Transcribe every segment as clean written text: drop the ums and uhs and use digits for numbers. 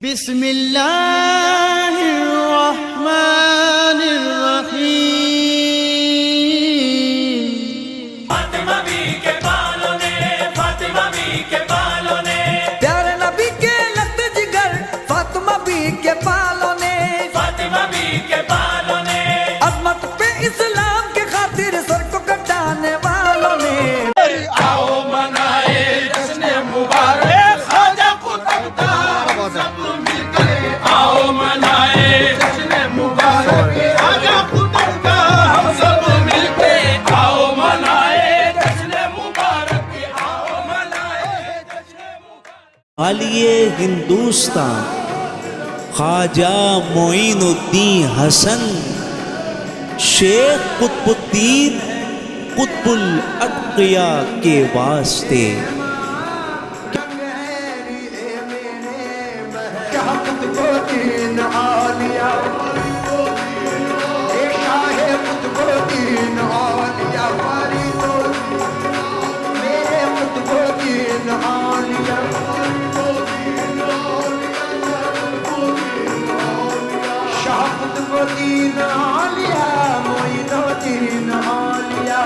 बिस्मिल्लाहिर्रहमानिर्रहीम। फातिमा बी के बालों ने, फातिमा बी के बालों ने, प्यारे नबी के लत जिगर फातिमा बी के बालों ने, फातिमा बी के बालों ने, अजमत पे इस्लाम के खातिर सर को कटाने वालों ने। आओ मनाए जश्न मुबारक ख्वाजा कुतुबुद्दीन सब मिलकर, आओ मनाए जश्न मुबारक ख्वाजा कुतुबुद्दीन हम सब मिलके, आओ मनाए जश्न मुबारक, आओ मनाए जश्न मुबारक। आलिए हिंदुस्तान ख्वाजा मोइनुद्दीन हसन शेख कुतुबुद्दीन कुतुबुल अत्किया के वास्ते। कुतुबुद्दीन आलिया, शाहे कुतुबुद्दीन आलिया, मेरे कुतुबुद्दीन आलिया, शाह कुतुबुद्दीन आलिया, मोइनुद्दीन आलिया।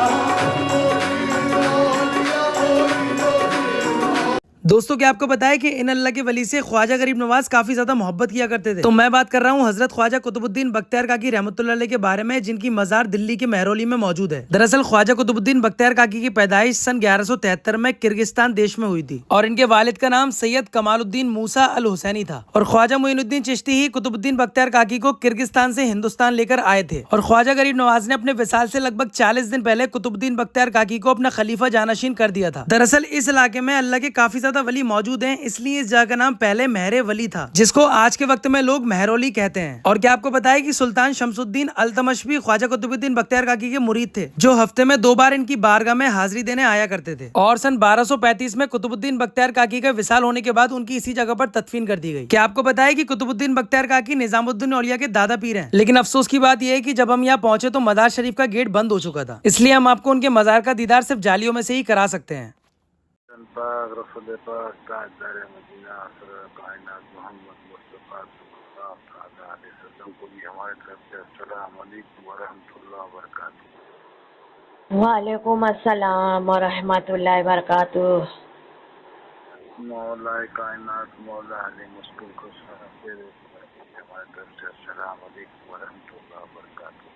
दोस्तों क्या आपको पता है कि इन अल्लाह के वली से ख्वाजा गरीब नवाज काफी ज्यादा मोहब्बत किया करते थे। तो मैं बात कर रहा हूँ हजरत ख्वाजा कुतुबुद्दीन बख्तियार काकी रहमतुल्लाह अलैह के बारे में, जिनकी मजार दिल्ली के महरौली में मौजूद है। दरअसल ख्वाजा कुतुबुद्दीन बख्तियार काकी की पैदाइश सन 1173 में किर्गिस्तान देश में हुई थी और इनके वालिद का नाम सैयद कमालुद्दीन मूसा अल हुसैनी था और ख्वाजा मोइनुद्दीन चिश्ती ही कुतुबुद्दीन बख्तियार काकी को किर्गिस्तान से हिंदुस्तान लेकर आए थे। और ख्वाजा गरीब नवाज ने अपने विसाल से लगभग 40 दिन पहले कुतुबुद्दीन बख्तियार काकी को अपना खलीफा जानशीन कर दिया था। दरअसल इस इलाके में अल्लाह के काफी ज्यादा वली मौजूद हैं, इसलिए इस जगह का नाम पहले महरे वली था, जिसको आज के वक्त में लोग महरौली कहते हैं। और क्या आपको पता है कि सुल्तान शमसुद्दीन अल्तमश भी ख्वाजा कुतुबुद्दीन बख्तियार काकी के मुरीद थे, जो हफ्ते में 2 बार इनकी बारगाह में हाजिरी देने आया करते थे। और सन 1235 में कुतुबुद्दीन बख्तियार काकी का विसाल होने के बाद उनकी इसी जगह पर तदफीन कर दी गई। क्या आपको पता है कि कुतुबुद्दीन बख्तियार काकी निजामुद्दीन औलिया के दादा पीर हैं, लेकिन अफसोस की बात यह है कि जब हम यहाँ पहुंचे तो मजार शरीफ का गेट बंद हो चुका था, इसलिए हम आपको उनके मजार का दीदार सिर्फ जालियों में से ही करा सकते हैं। पाक रसूल पाक ताजदार मदीना सरवर कायनात मोहम्मद मुस्तफा सल्लल्लाहु अलैहि वसल्लम को भी हमारे तरफ से अस्सलाम वालेकुम व रहमतुल्लाहि व बरकातहू। वालेकुम अस्सलाम व रहमतुल्लाहि व बरकातुहू। मौला कायनात मौला अली मुश्किल को सारा तेरे हमारे तरफ से अस्सलाम वालेकुम व रहमतुल्लाहि व बरकातहू।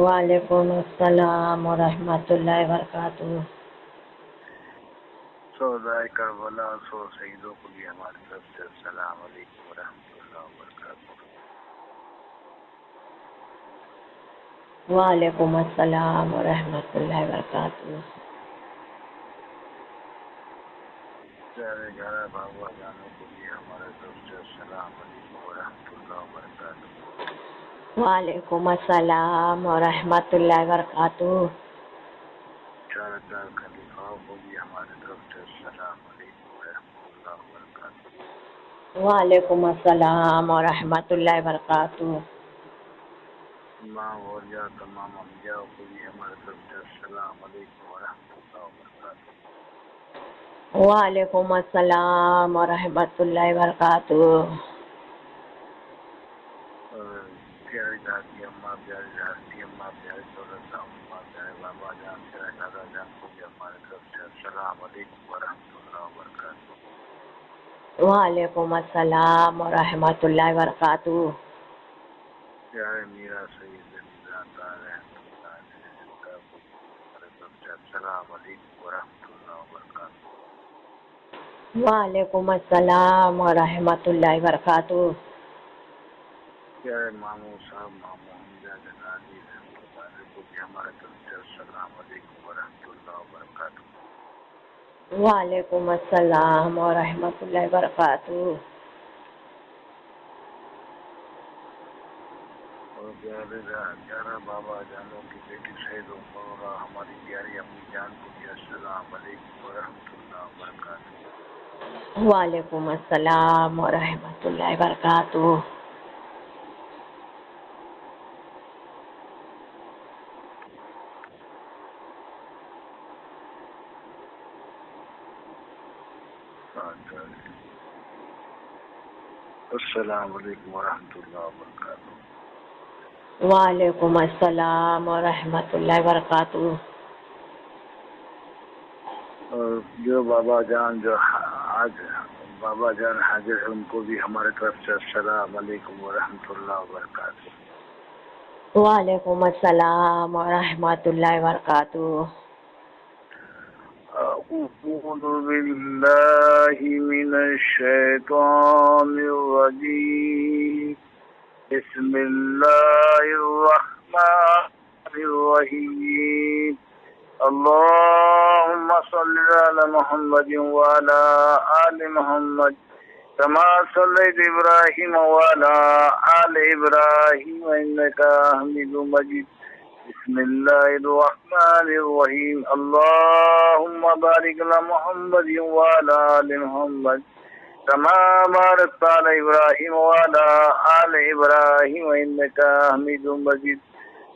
वालेकुम अस्सलाम व रहमतुल्लाहि व बरकातुहू। सौदाए करबला सो शहीदों को भी हमारी तरफ से अस्सलाम वालेकुम व रहमतुल्लाहि व बरकातहू। वालेकुम अस्सलाम व रहमतुल्लाहि व बरकातुहू। प्यारे घर बाबा जानो को भी हमारे तरफ से अस्सलाम वालेकुम व रहमतुल्लाहि व बरकातहू। वालेकुम अस्सलाम व रहमतुल्लाहि व बरकातुहू। चार खलीफाओं को भी हमारे तरफ से अस्सलाम वालेकुम व रहमतुल्लाहि व बरकातहू। वालेकुम अस्सलाम व रहमतुल्लाहि व बरकातुहू। इमाम और या तमाम अंबिया को भी हमारे तरफ से अस्सलाम वालेकुम व रहमतुल्लाहि व बरकातहू। वालेकुम अस्सलाम व रहमतुल्लाहि व बरकातुहू। प्यारी दादी अम्मा प्यारी दादी अम्मा प्यारी दौलत अम्मा प्यारे बाबा जान प्यारे दादा जान को भी हमारे तरफ से अस्सलाम वालेकुम व रहमतुल्लाहि व बरकातहू। वालेकुम अस्सलाम व रहमतुल्लाहि व बरकातुहू। प्यारे मीरा सईद मीरा तारे हमारे तरफ से अस्सलाम वालेकुम व रहमतुल्लाहि व बरकातहू। वालेकुम अस्सलाम व रहमतुल्लाहि व बरकातुहू। प्यारे मामू साहब मामू हमजा जनानी रहमतुल्लाह को भी हमारे तरफ से अस्सलाम वालेकुम व रहमतुल्लाहि व बरकातहू। वालेकुम अस्सलाम व रहमतुल्लाहि व बरकातुहू। और प्यारा बाबा जानों की बेटी सैद उमरा हमारी प्यारी अम्मी जान को भी अस्सलाम वालेकुम व रहमतुल्लाहि व बरकातहू। वालेकुम अस्सलाम व रहमतुल्लाहि व बरकातुहू। अस्सलाम वालेकुम वरहमतुल्लाहि वबरकातुहू। वालेकुम अस्सलाम व रहमतुल्लाहि व बरकातुहू। और जो बाबा जान जो आज बाबा जान हाजिर है उनको भी हमारे तरफ से अस्सलाम वालेकुम वरहमतुल्लाहि वबरकातुहू। वालेकुम अस्सलाम व रहमतुल्लाहि व बरकातुहू। अऊज़ु बिल्लाहि मिनश शैतानिर रजीम। बिस्मिल्लाहिर रहमानिर रहीम। अल्लाहुम्मा सल्लि अला मुहम्मदिन व अला आलि मुहम्मद कमा सल्लैता इब्राहीम व अला आलि इब्राहीम इन्नका हमीदुम मजीद। बिस्मिल्लाहिर्रहमानिर्रहीम। अल्लाहुम्मा बारिक अला मुहम्मदिन व अला आलि मुहम्मद कमा बारकता अला इब्राहीम व अला आलि इब्राहीम इन्नका हमीदुम मजीद।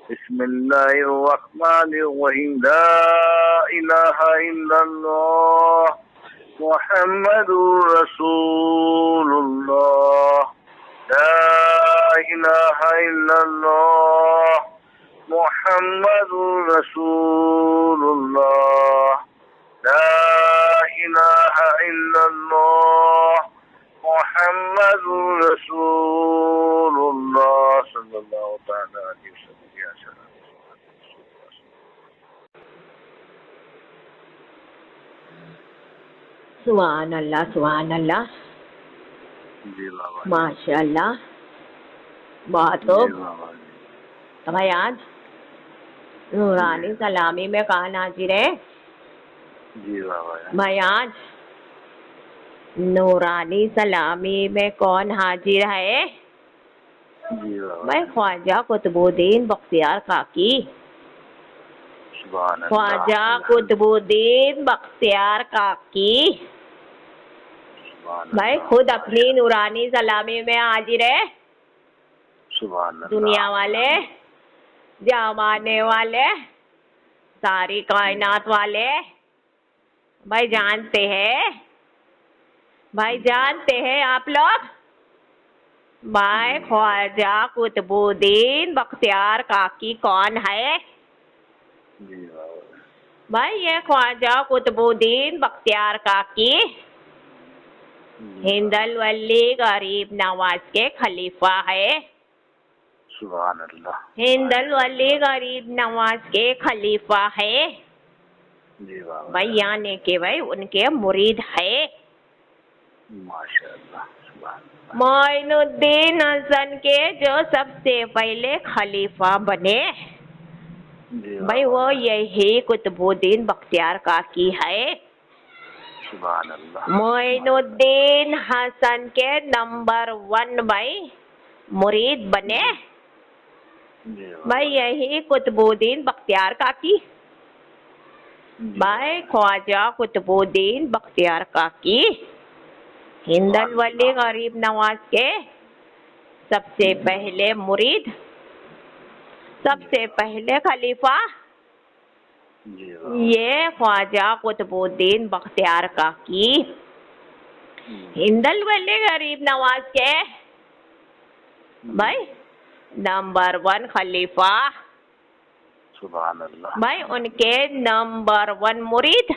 बिस्मिल्लाहिर्रहमानिर्रहीम। ला इलाहा इल्लल्लाह मुहम्मदुर रसूलुल्लाह। ला इलाहा इल्लल्लाह मुहम्मदुर रसूलुल्लाह। ला इलाहा इल्लल्लाह मुहम्मदुर रसूलुल्लाह सल्लल्लाहु तआला अलैहि वसल्लम। सुभान अल्लाह, सुभान अल्लाह, जी बाबा माशाअल्लाह। बहुत जी खूब। बाबा तो भाई आज नूरानी सलामी में कहा नाजिर है? जी बाबा भाई आज नूरानी सलामी में कौन हाजिर है? जी बाबा भाई ख्वाजा कुतुबुद्दीन बख्तियार काकी। सुभान अल्लाह। ख्वाजा कुतुबुद्दीन बख्तियार काकी सुभान भाई अल्लाह। खुद अपनी नूरानी सलामी में हाजिर है। सुभान अल्लाह। दुनिया वाले, जमाने वाले, सारी कायनात वाले भाई जानते हैं, भाई जानते हैं आप लोग भाई ख्वाजा कुतुबुद्दीन बख्तियार काकी कौन है? जी बाबा भाई ये ख्वाजा कुतुबुद्दीन बख्तियार काकी हिंदल वली गरीब नवाज के खलीफा है। सुभान अल्लाह। हिंदल वली गरीब नवाज के खलीफा है जी बाबा भाई, यानी कि भाई उनके मुरीद है। माशाअल्लाह। सुभान अल्लाह। मोइनुद्दीन हसन के जो सबसे पहले खलीफा बने जी भाई बाबा वो यही कुतुबुद्दीन बख्तियार काकी है। सुभान अल्लाह। मोइनुद्दीन हसन के नंबर 1 भाई मुरीद बने जी बाबा भाई यही कुतुबुद्दीन बख्तियार काकी। भाई ख्वाजा कुतुबुद्दीन बख्तियार काकी हिंदल वली गरीब नवाज के सबसे पहले मुरीद, सबसे पहले खलीफा जी बाबा ये ख्वाजा कुतुबुद्दीन बख्तियार काकी हिंदल वली गरीब नवाज के भाई नंबर 1 खलीफा। सुभान अल्लाह। भाई उनके नंबर 1 मुरीद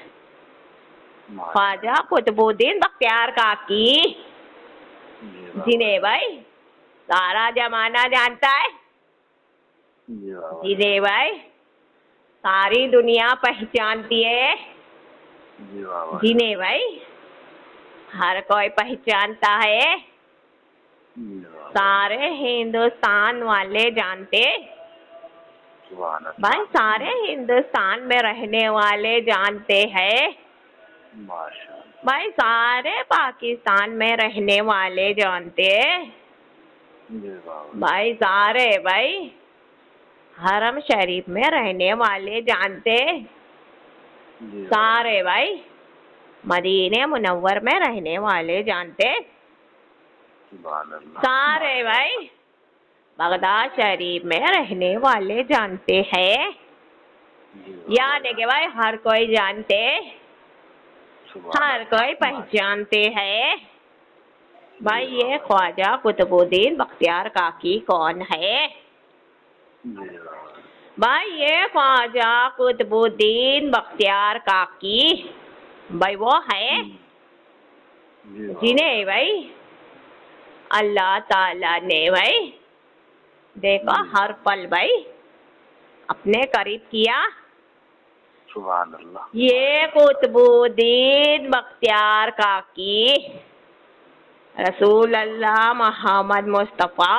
ख्वाजा कुतुबुद्दीन बख्तियार काकी जी बाबा जिन्हें भाई सारा जमाना जानता है, जी बाबा जिन्हें भाई सारी दुनिया पहचानती है, जी बाबा जिन्हें भाई हर कोई पहचानता है, जी बाबा सारे हिंदुस्तान वाले जानते, सुभान अल्लाह। भाई सारे हिंदुस्तान में रहने वाले जानते हैं, माशाअल्लाह। भाई सारे पाकिस्तान में रहने वाले जानते, जी बाबा भाई सारे भाई हरम शरीफ में रहने वाले जानते, जी बाबा सारे भाई मदीने मुनव्वर में रहने वाले जानते, सुभान अल्लाह। सारे भाई बगदाद शरीफ में रहने वाले जानते हैं। जी बाबा यानी कि भाई हर कोई जानते, सुभान हर कोई पहचानते हैं। भाई ये ख्वाजा कुतुबुद्दीन बख्तियार काकी कौन है? जी बाबा भाई ये ख्वाजा कुतुबुद्दीन बख्तियार काकी भाई वो है जी बाबा जिन्हें भाई अल्लाह ताला ने भाई देखो हर पल भाई अपने करीब किया। सुभान अल्लाह ये कुतुबुद्दीन बख्तियार काकी रसूल अल्लाह मोहम्मद मुस्तफ़ा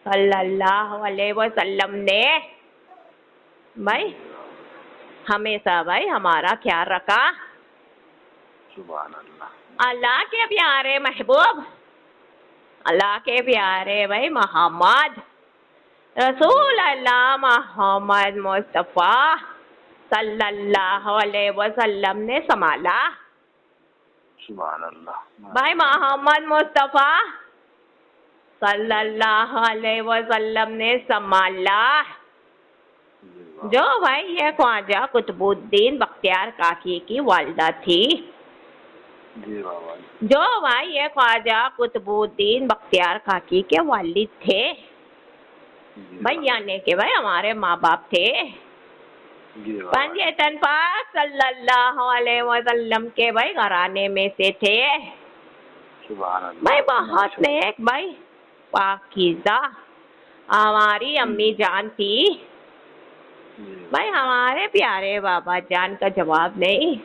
सल्लल्लाहु अलैहि वसल्लम ने भाई हमेशा भाई हमारा ख्याल रखा। सुभान अल्लाह अल्लाह के प्यारे महबूब अल्लाह के प्यारे भाई मोहम्मद रसूल अल्लाह मोहम्मद मुस्तफ़ा सल्लल्लाहु अलैहि वसल्लम ने संभाला। सुभान अल्लाह भाई मोहम्मद मुस्तफ़ा सल्लल्लाहु अलैहि वसल्लम ने संभाला। जो भाई ये ख्वाजा कुतुबुद्दीन बख्तियार काकी की वालिदा थी। जी बाबा जो भाई ये ख्वाजा कुतुबुद्दीन बख्तियार काकी के वालिद थे भाई यानी कि भाई हमारे माँ बाप थे। जी बाबा पंजेतन पाक सल्लल्लाहु अलैहि वसल्लम के भाई घराने में से थे। सुभान अल्लाह भाई बहुत नेक भाई पाकीज़ा हमारी अम्मी जान थी। जी भाई हमारे प्यारे बाबा जान का जवाब नहीं।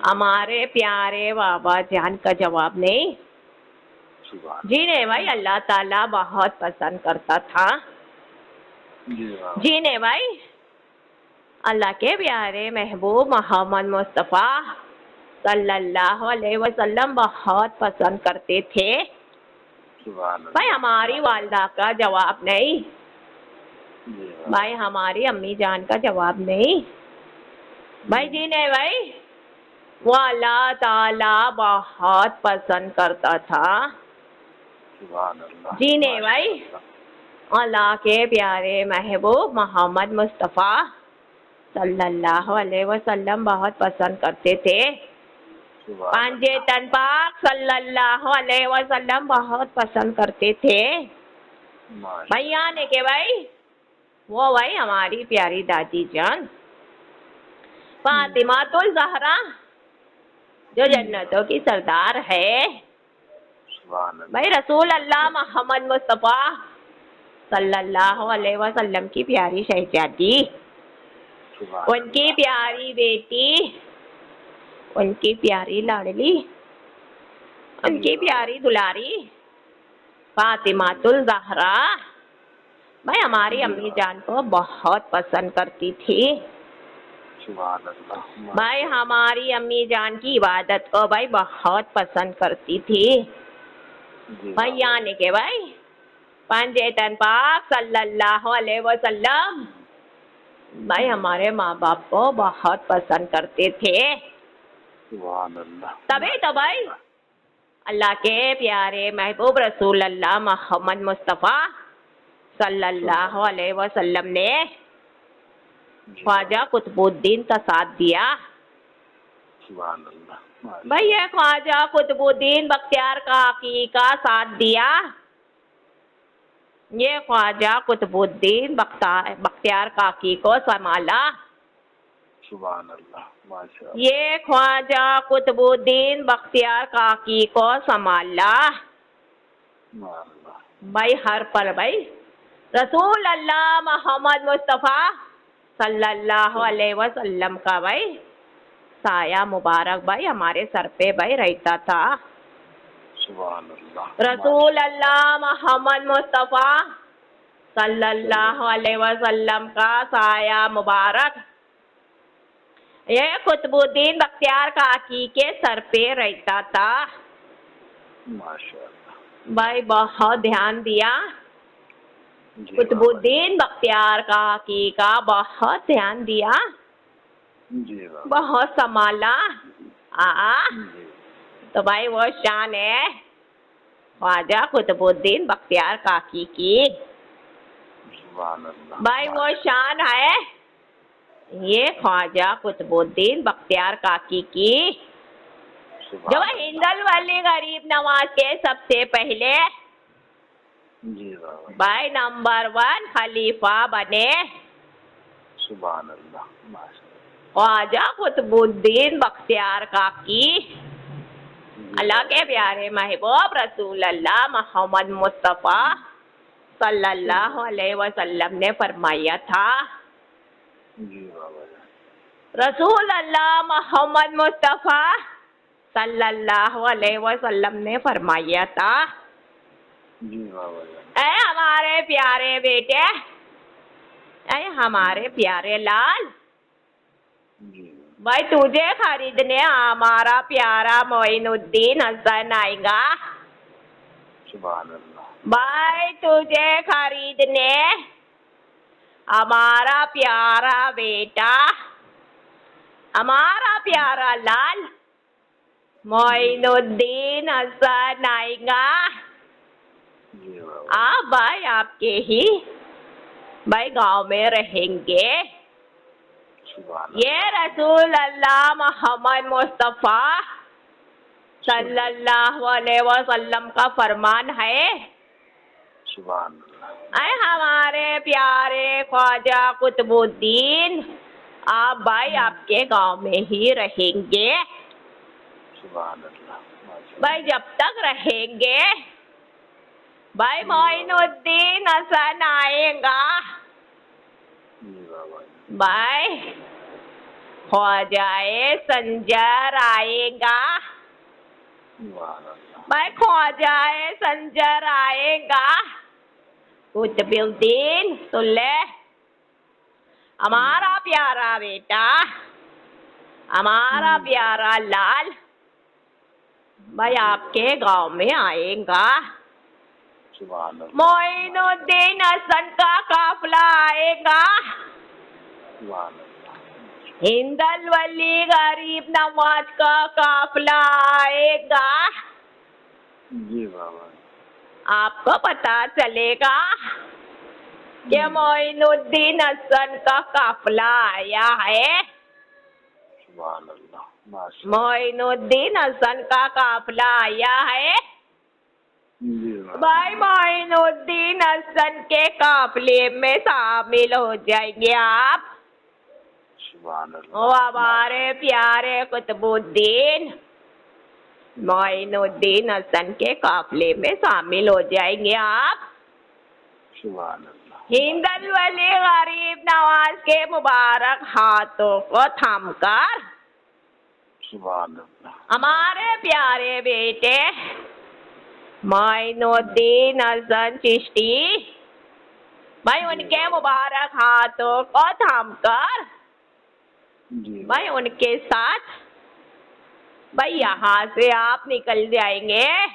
हमारे प्यारे बाबा जान का जवाब नहीं। सुभान जिन्हें भाई अल्लाह ताला बहुत पसंद करता था। जी बाबा जिन्हें भाई अल्लाह के प्यारे महबूब मोहम्मद मुस्तफ़ा सल्लल्लाहु अलैहि वसल्लम बहुत पसंद करते थे। सुभान भाई हमारी वालिदा का जवाब नहीं। जी बाबा भाई हमारी अम्मी जान का जवाब नहीं। भाई जिन्हें भाई वो अल्लाह ताला बहुत पसंद करता था। सुभान अल्लाह जिन्हें भाई अल्लाह के प्यारे महबूब मोहम्मद मुस्तफ़ा सल्लल्लाहु अलैहि वसल्लम बहुत पसंद करते थे। सुभान पंजेतन पाक सल्लल्लाहु अलैहि वसल्लम बहुत पसंद करते थे। माशा भैया ने के भाई वो भाई हमारी प्यारी दादी जान फातिमातुल ज़हरा जो जन्नतों की सरदार है। सुभान अल्लाह भाई रसूल अल्लाह मोहम्मद मुस्तफ़ा सल्लल्लाहु अलैहि वसल्लम की प्यारी शहजादी सुभान उनकी प्यारी बेटी उनकी प्यारी लाडली उनकी प्यारी दुलारी फातिमातुल ज़हरा भाई हमारी अम्मी जान को बहुत पसंद करती थी। सुभान अल्लाह भाई हमारी अम्मी जान की इबादत को भाई बहुत पसंद करती थी। जी भाई बाबा यानी के भाई पंजेतन पाक सल्लल्लाहु अलैहि वसल्लम भाई हमारे माँ बाप को बहुत पसंद करते थे। सुभान अल्लाह तभी तो भाई अल्लाह के प्यारे महबूब रसूल अल्लाह मोहम्मद मुस्तफ़ा सल्लल्लाहु अलैहि वसल्लम ने ख्वाजा कुतुबुद्दीन का साथ दिया। सुभान अल्लाह माशा भाई ये ख्वाजा कुतुबुद्दीन बख्तियार काकी का साथ दिया। ये ख्वाजा कुतुबुद्दीन बख्तियार काकी को संभाला। सुभान अल्लाह माशा ये ख्वाजा कुतुबुद्दीन बख्तियार काकी को संभाला। अल्लाह भाई हर पल भाई रसूल अल्लाह मोहम्मद मुस्तफ़ा सल्लल्लाहु अलैहि वसल्लम का भाई साया मुबारक भाई हमारे सर पे भाई रहता था। सुभान अल्लाह रसूल अल्लाह मोहम्मद मुस्तफ़ा सल्लल्लाहु अलैहि वसल्लम का साया मुबारक ये कुतुबुद्दीन बख्तियार काकी के सर पे रहता था। माशा भाई बहुत ध्यान दिया। जी कुतुबुद्दीन बख्तियार काकी का बहुत ध्यान दिया। जी बाबा बहुत संभाला। जी तो भाई वो शान है ख्वाजा कुतुबुद्दीन बख्तियार काकी की। सुभान अल्लाह भाई वो शान है ये ख्वाजा कुतुबुद्दीन बख्तियार काकी की। जो हिंदल वाली गरीब नवाज के सबसे पहले जी बाबा, भाई नंबर 1 खलीफा बने सुभान अल्लाह, माशाअल्लाह, ख्वाजा कुतुबुद्दीन बख्तियार काकी। अल्लाह के प्यारे महबूब रसूल अल्लाह मोहम्मद मुस्तफ़ा सल्लल्लाहु अलैहि वसल्लम ने फरमाया था, जी बाबा, रसूल अल्लाह मोहम्मद मुस्तफ़ा सल्लल्लाहु अलैहि वसल्लम ने फरमाया था, जी बाबा, ऐ हमारे प्यारे बेटे, ऐ हमारे प्यारे लाल, जी भाई तुझे खरीदने हमारा प्यारा मोइनुद्दीन हसन आएगा। सुभान अल्लाह, भाई तुझे खरीदने हमारा प्यारा बेटा, हमारा प्यारा लाल मोइनुद्दीन हसन आएगा। जी बाबा, आप भाई आपके ही भाई गांव में रहेंगे। सुभान ये रसूल अल्लाह मोहम्मद मुस्तफ़ा सल्लल्लाहु अलैहि वसल्लम का फरमान है। सुभान अल्लाह, ऐ हमारे प्यारे ख्वाजा कुतुबुद्दीन, आप भाई आपके गांव में ही रहेंगे। सुभान अल्लाह, माशाअल्लाह, भाई जब तक रहेंगे भाई मोइनुद्दीन हसन आएगा। जी बाबा, भाई ख्वाजाए संजर आएगा। सुभान अल्लाह, भाई ख्वाजाए संजर आएगा। कुतुबुद्दीन सुन ले, हमारा प्यारा बेटा, हमारा प्यारा लाल भाई आपके गांव में आएगा। सुभान अल्लाह, मोइनुद्दीन हसन का काफिला आएगा। सुभान अल्लाह, हिंदल वली गरीब नवाज का काफिला आएगा। जी बाबा, आपको पता चलेगा कि मोइनुद्दीन हसन का काफिला आया है। सुभान अल्लाह, माशाअल्लाह, मोइनुद्दीन हसन का काफिला आया है। जी बाबा, भाई मोइनुद्दीन हसन के काफिले में शामिल हो जाएंगे आप। सुभान वो अल्लाह, हमारे प्यारे कुतुबुद्दीन मोइनुद्दीन हसन के काफिले में शामिल हो जाएंगे आप। सुभान अल्लाह, हिंदल वली गरीब नवाज के मुबारक हाथों को थामकर सुभान अल्लाह, हमारे प्यारे बेटे मोइनुद्दीन हसन चिश्ती भाई उनके मुबारक हाथों को थामकर जी भाई उनके साथ भाई यहाँ से आप निकल जाएंगे।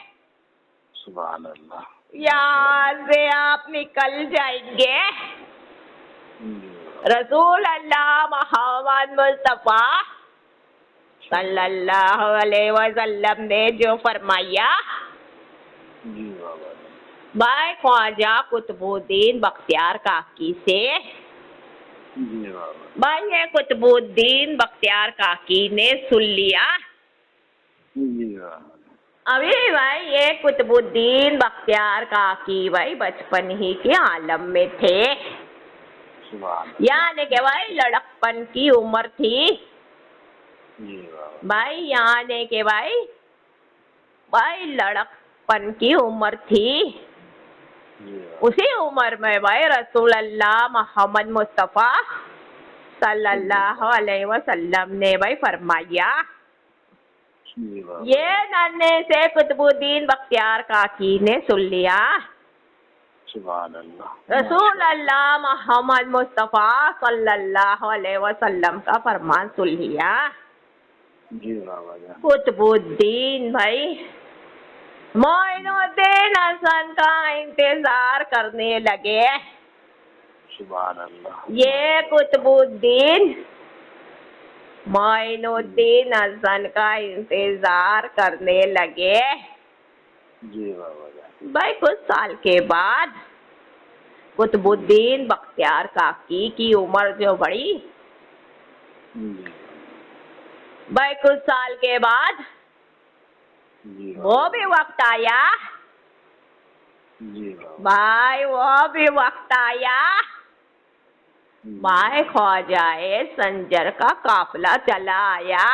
सुभान अल्लाह, यहाँ से आप निकल जाएंगे। जी रसूल अल्लाह मोहम्मद मुस्तफ़ा सल्लल्लाहु अलैहि वसल्लम ने जो फरमाया, जी बाबा, भाई ख्वाजा कुतुबुद्दीन बख्तियार काकी से, जी बाबा, भाई ये कुतुबुद्दीन बख्तियार काकी ने सुन लिया। जी बाबा, अभी भाई ये कुतुबुद्दीन बख्तियार काकी भाई बचपन ही के आलम में थे, सुभान यानी कि भाई लड़कपन की उम्र थी। जी बाबा, भाई यानी कि भाई लड़कपन की उम्र थी। जी बाबा, उसी उम्र में भाई रसूल अल्लाह मोहम्मद मुस्तफ़ा सल्लल्लाहु अलैहि वसल्लम ने भाई फरमाया, जी बाबा, ये नन्हे से कुतुबुद्दीन बख्तियार काकी ने सुन लिया। सुभान अल्लाह, रसूल अल्लाह मोहम्मद मुस्तफ़ा सल्लल्लाहु अलैहि वसल्लम का फरमान सुन लिया। जी बाबा जान, कुतुबुद्दीन भाई मोइनुद्दीन हसन का इंतजार करने लगे। सुभान अल्लाह, ये कुतुबुद्दीन मोइनुद्दीन हसन का इंतजार करने लगे। जी बाबा जान, भाई कुछ साल के बाद कुतुबुद्दीन बख्तियार काकी की उम्र जो बढ़ी, जी भाई कुछ साल के बाद जी वो भी वक्त आया जी बाबा भाई, वो भी वक्त आया भाई, ख्वाजाए संजर का काफिला चला आया।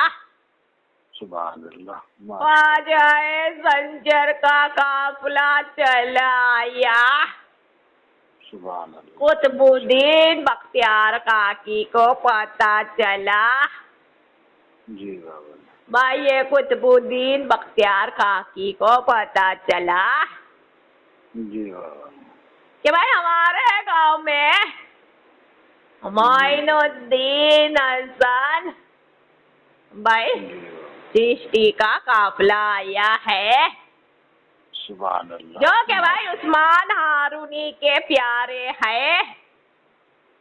सुभान अल्लाह ख्वाजाए संजर का काफिला चला आया। सुभान अल्लाह कुतुबुद्दीन बख्तियार काकी को पता चला जी बाबा भाई, ये कुतुबुद्दीन बख्तियार काकी को पता चला जी बाबा कि भाई हमारे गांव में मोइनुद्दीन हसन भाई चिश्ती का काफिला आया है, सुभान अल्लाह जो कि भाई उस्मान हारूनी के प्यारे है,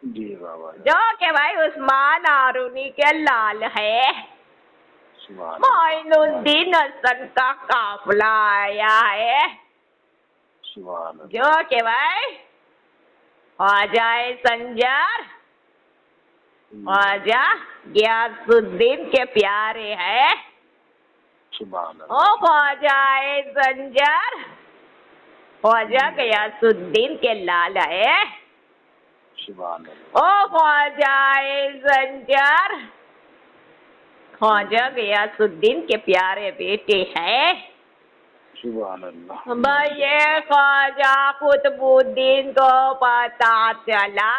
जी बाबा जो कि भाई उस्मान हारूनी के लाल है। सुभान मोइनुद्दीन हसन का काफिला आया है, सुभान अल्लाह जो कि भाई ख्वाजाए संजर ख्वाजा गियासुद्दीन के प्यारे है। सुभान ओ अल्लाह ख्वाजाए संजर ख्वाजा गियासुद्दीन के लाल है। सुभान अल्लाह ओ ख्वाजाए संजर ख्वाजा गियासुद्दीन के प्यारे बेटे है। सुभान अल्लाह भाई, ये ख्वाजा कुतुबुद्दीन को पता चला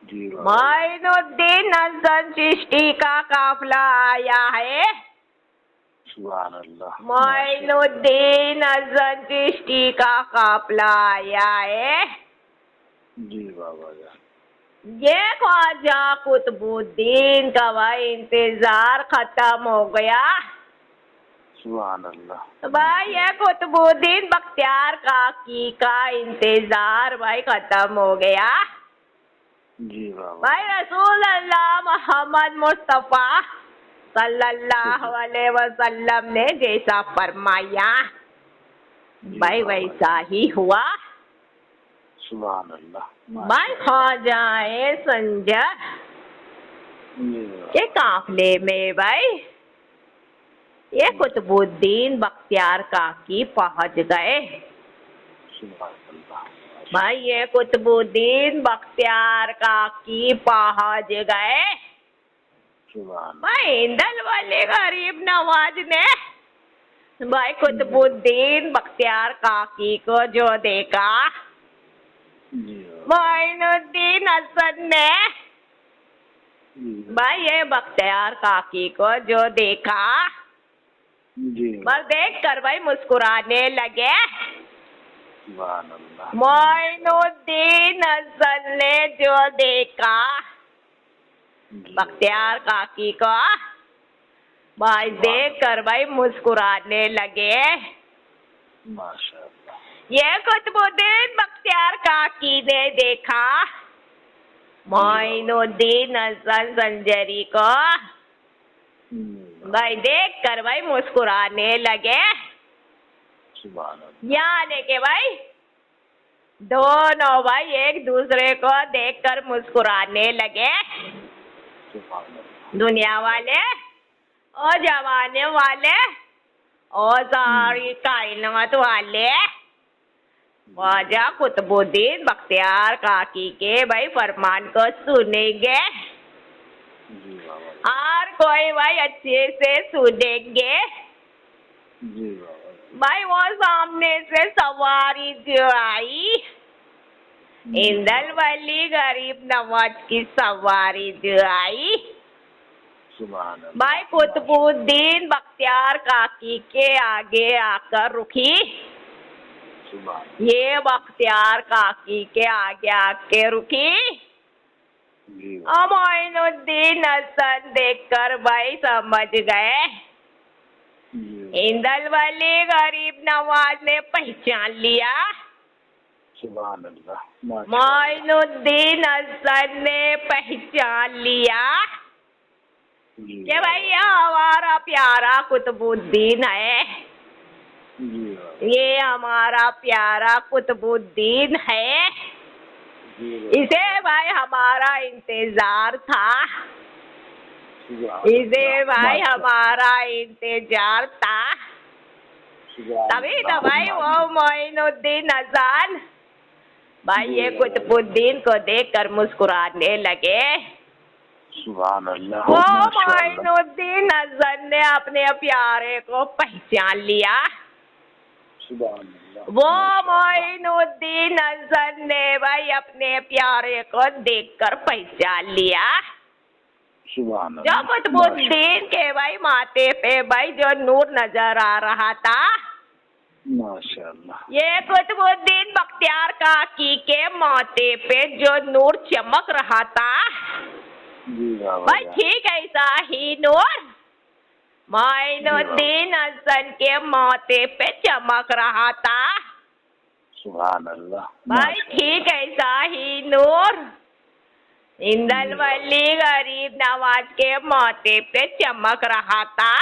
जी बाबा मोइनुद्दीन हसन चिश्ती का काफिला आया है। सुभान अल्लाह मोइनुद्दीन हसन चिश्ती का काफिला आया है। जी बाबा ये ख्वाजा कुतुबुद्दीन का भाई इंतजार खत्म हो गया। सुभान अल्लाह तो भाई, ये कुतुबुद्दीन बख्तियार काकी का इंतजार भाई खत्म हो गया। जी बाबा भाई, रसूल अल्लाह मोहम्मद मुस्तफा सल्लल्लाहु अलैहि वसल्लम ने जैसा फरमाया भाई वैसा ही हुआ। सुभान अल्लाह भाई, ख्वाजाए संजर जी बाबा के काफिले में भाई ये कुतुबुद्दीन बख्तियार काकी पहुंच गए। सुभान अल्लाह भाई, ये कुतुबुद्दीन बख्तियार काकी पहुंच गए। सुभान भाई, इंदल वाले गरीब नवाज ने भाई कुतुबुद्दीन बख्तियार काकी को जो देखा, जी बाबा मोइनुद्दीन हसन ने जी भाई ये बख्तियार काकी को जो देखा, जी बस देख कर भाई मुस्कुराने लगे। सुभान अल्लाह मोइनुद्दीन हसन ने जो देखा जी बख्तियार काकी को, भाई देख कर भाई मुस्कुराने लगे। माशाअल्लाह ये कुतुबुद्दीन बख्तियार काकी ने देखा मोइनुद्दीन हसन संजरी को, भाई देख कर भाई मुस्कुराने लगे। सुभान अल्लाह यानी के भाई दोनों भाई एक दूसरे को देखकर मुस्कुराने लगे। सुभान अल्लाह दुनिया वाले और जमाने वाले और सारी कायनात वाले ख्वाजा कुतुबुद्दीन बख्तियार काकी के भाई फरमान को सुनेंगे जी बाबा और कोई भाई अच्छे से सुनेंगे। जी बाबा भाई, वो सामने से सवारी जो आई इंदल वली गरीब नवाज की सवारी जो आई सुभान अल्लाह भाई कुतुबुद्दीन बख्तियार काकी के आगे आकर रुकी। सुभान ये बख्तियार काकी के आगे आके रुकी। जी मोइनुद्दीन हसन देखकर भाई समझ गए। जी इंदल वली गरीब नवाज ने पहचान लिया। सुभान अल्लाह माशाअल्लाह मोइनुद्दीन हसन ने पहचान लिया जी कि भाई ये हमारा प्यारा कुतुबुद्दीन है, जी बाबा ये हमारा प्यारा कुतुबुद्दीन है, जी बाबा इसे भाई हमारा इंतजार था, सुभान इसे अल्लाह भाई माशाअल्लाह हमारा इंतजार था। तभी तो भाई वो मोइनुद्दीन हसन भाई ये कुतुबुद्दीन को देखकर मुस्कुराने लगे। सुभान अल्लाह, वो माशाअल्लाह। मोइनुद्दीन हसन ने अपने प्यारे को पहचान लिया। सुभान अल्लाह, वो मोइनुद्दीन हसन ने भाई अपने प्यारे को देखकर पहचान लिया। सुभान जो अल्लाह, कुतुबुद्दीन के भाई माथे पे भाई जो नूर नजर आ रहा था, माशाअल्लाह। ये कुतुबुद्दीन बख्तियार काकी के माथे पे जो नूर चमक रहा था, जी भाई ठीक ऐसा ही नूर मोइनुद्दीन हसन के माथे पे चमक रहा था। सुभान अल्लाह, भाई ठीक ऐसा ही नूर इंदल वली गरीब नवाज के माथे पे चमक रहा था।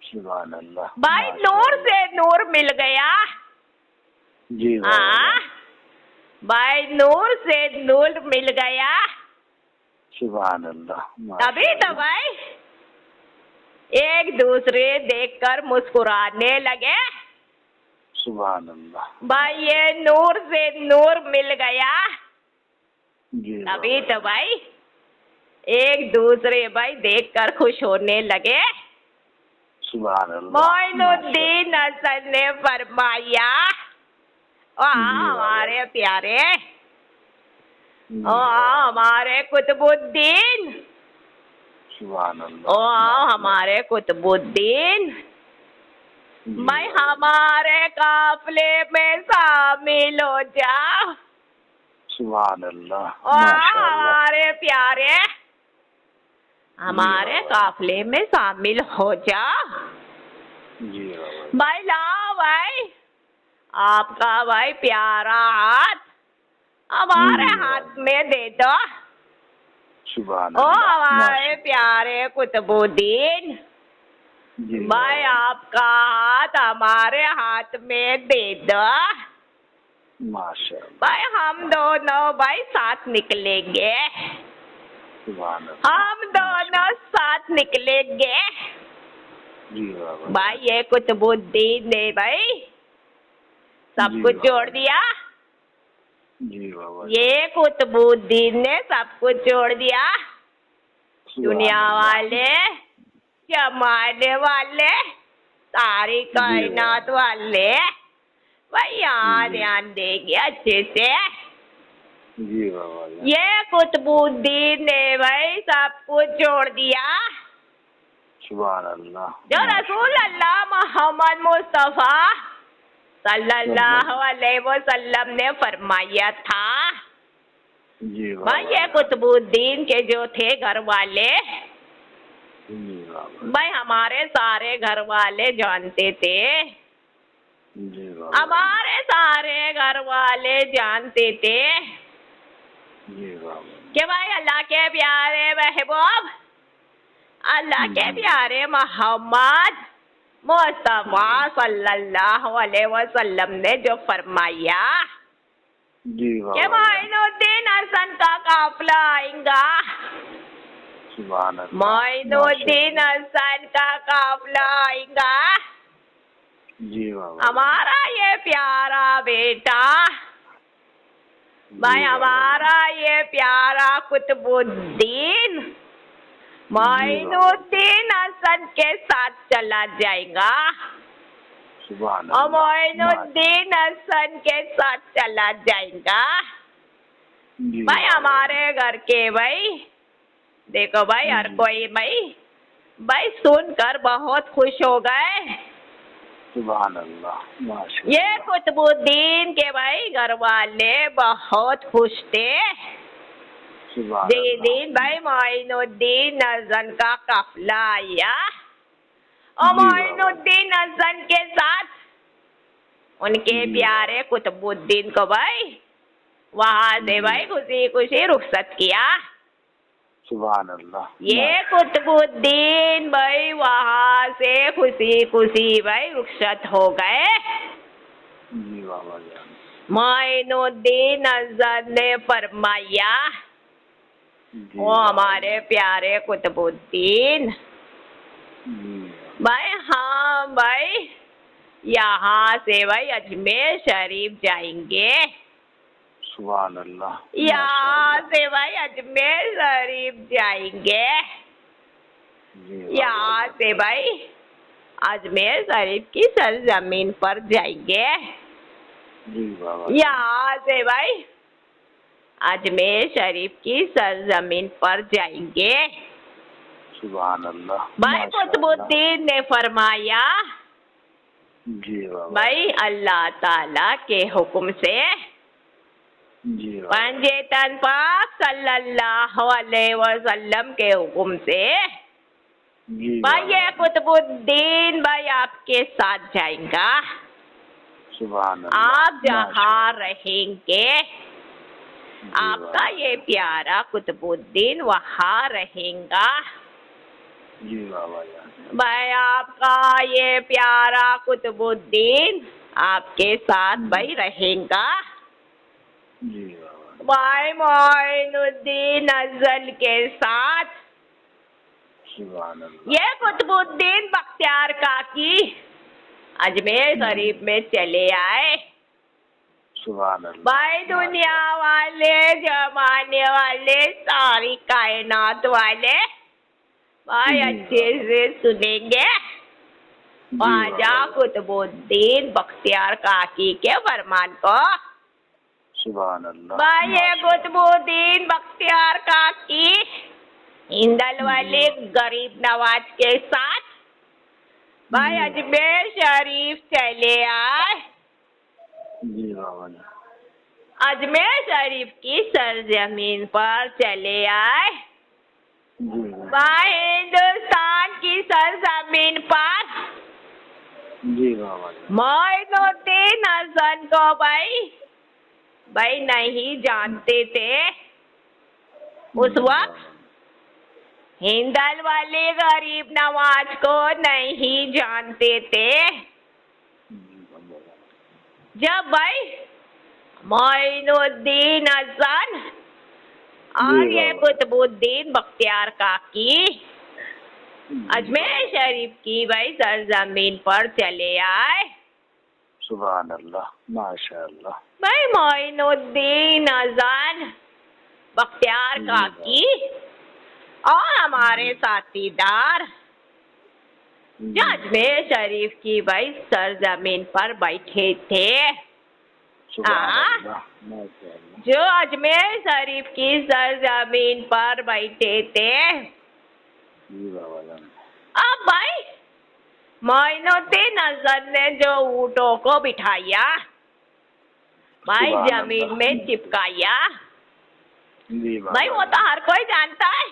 सुभान अल्लाह, भाई नूर से नूर मिल गया। जी हाँ भाई नूर से नूर मिल गया। सुभान अल्लाह, तभी तो भाई एक दूसरे देखकर मुस्कुराने लगे। सुभान अल्लाह, भाई ये नूर से नूर मिल गया। जी तभी तो भाई एक दूसरे भाई देखकर खुश होने लगे। सुभान अल्लाह, मोइनुद्दीन हसन ने फरमाया, वाह हमारे प्यारे, ओ हमारे कुतुबुद्दीन, सुभान ओ अल्लाह, हमारे कुतुबुद्दीन, मैं हमारे काफले में शामिल हो जा। सुभान अल्लाह, ओ हमारे प्यारे, हमारे काफले में शामिल हो जा। जी भाई लाओ भाई आपका भाई प्यारा हाथ हमारे हाथ में दे दो। सुभान ओ अल्लाह, हमारे प्यारे कुतुबुद्दीन, जी भाई आपका हाथ हमारे हाथ में दे दो। माशाअल्लाह, भाई हम दोनों भाई साथ निकलेंगे, सुभान अल्लाह, हम दोनों साथ निकलेंगे। जी बाबा, भाई ये कुतुबुद्दीन ने भाई सब जी कुछ बाबा। जोड़ दिया। जी बाबा, ये कुतुबुद्दीन ने सब कुछ जोड़ दिया। सुभान दुनिया अल्लाह, वाले, जमाने वाले, सारी कायनात वाले भाई यहाँ ध्यान देंगे अच्छे से। जी बाबा, ये कुतुबुद्दीन ने भाई सब कुछ जोड़ दिया। सुभान अल्लाह, जो रसूल अल्लाह मोहम्मद मुस्तफा सल्लल्लाहु अलैहि वसल्लम ने फरमाया था। जी भाई ये कुतुबुद्दीन के जो थे घर वाले, जी बाबा, भाई हमारे सारे घर वाले जानते थे, जी बाबा, हमारे सारे घर वाले जानते थे जी बाबा, कि भाई अल्लाह के प्यारे महबूब, अल्लाह के प्यारे मोहम्मद मुस्तफा सल्लल्लाहु अलैहि वसल्लम ने जो फरमाया जी कि बाबा, मोइनुद्दीन हसन का काफिला आएगा, सुभान अल्लाह, मोइनुद्दीन हसन का काफिला आएगा। जी बाबा, हमारा ये प्यारा बेटा, भाई हमारा ये प्यारा कुतुबुद्दीन मोइनुद्दीन हसन के साथ चला जाएगा सुभान और अल्लाह, मोइनुद्दीन हसन के साथ चला जाएगा। जी भाई हमारे घर के भाई देखो भाई हर कोई भाई सुनकर बहुत खुश हो गए। सुभान अल्लाह, माशाअल्लाह, ये कुतुबुद्दीन के भाई घर वाले बहुत खुश थे। सुभान जी अल्लाह, दिन भाई मोइनुद्दीन हसन का काफिला आया और जी बाबा। मोइनुद्दीन हसन के साथ उनके जी। प्यारे कुतुबुद्दीन को भाई वहां से भाई खुशी खुशी रुखसत किया। सुभान अल्लाह, ये कुतुबुद्दीन भाई वहां से खुशी खुशी भाई रुखसत हो गए। जी बाबा जान, मोइनुद्दीन हसन ने फरमाया, जी वो हमारे प्यारे कुतुबुद्दीन जी भाई, हाँ भाई यहाँ से भाई अजमेर शरीफ जाएंगे। सुभान अल्लाह। यहाँ से भाई अजमेर शरीफ जाएंगे। जी यहाँ से भाई अजमेर शरीफ की सरजमीन पर जाएंगे। जी बाबा। यहाँ से भाई अजमेर शरीफ की सरजमीन पर जाएंगे। सुभान अल्लाह। भाई कुतुबुद्दीन ने फरमाया, जी बाबा। भाई अल्लाह ताला के हुक्म से, जी बाबा। पंजेतन पाक सल्लल्लाहु अलैहि वसल्लम के हुक्म से जी भाई बाबा। ये कुतुबुद्दीन भाई आपके साथ जाएगा। सुभान अल्लाह। आप जहाँ रहेंगे आपका ये प्यारा कुतुबुद्दीन वहाँ रहेगा। जी बाबा जान। भाई आपका ये प्यारा कुतुबुद्दीन आपके साथ भाई रहेगा। जी बाबा। भाई मोइनुद्दीन अजल के साथ सुभान अल्लाह। ये कुतुबुद्दीन बख्तियार काकी अजमेर शरीफ में चले आए। सुभान अल्लाह। भाई दुनिया वाले, जमाने वाले, सारी कायनात वाले भाई अच्छे से सुनेंगे ख्वाजा कुतुबुद्दीन बख्तियार काकी के फरमान को। सुभान अल्लाह। भाई ये कुतुबुद्दीन बख्तियार काकी हिंदल वाले गरीब नवाज के साथ भाई अजमेर शरीफ चले आए। जी बाबा जी। अजमेर शरीफ की सरजमीन पर चले आए। जी भाई हिंदुस्तान की सरजमीन पर जी बाबा जी। मोइनुद्दीन हसन को भाई नहीं जानते थे। उस वक्त हिंदल वाले गरीब नवाज को नहीं जानते थे। जब भाई मोइनुद्दीन हसन और ये कुतुबुद्दीन बख्तियार काकी अजमेर शरीफ की भाई सरजमीन पर चले आए। सुभान अल्लाह। माशाअल्लाह। भाई मोइनुद्दीन हसन बख्तियार काकी और हमारे साथीदार जो अजमेर शरीफ की भाई सरजमीन पर बैठे थे, सुभान अल्लाह। माशाअल्लाह। जो अजमेर शरीफ की सरजमीन पर बैठे थे। जी बाबा जान। अब भाई मोइनुद्दीन हसन ने जो ऊँटों को बिठाया भाई सुभान जमीन अल्लाह। में चिपकाया। जी बाबा। भाई वो तो हर कोई जानता है।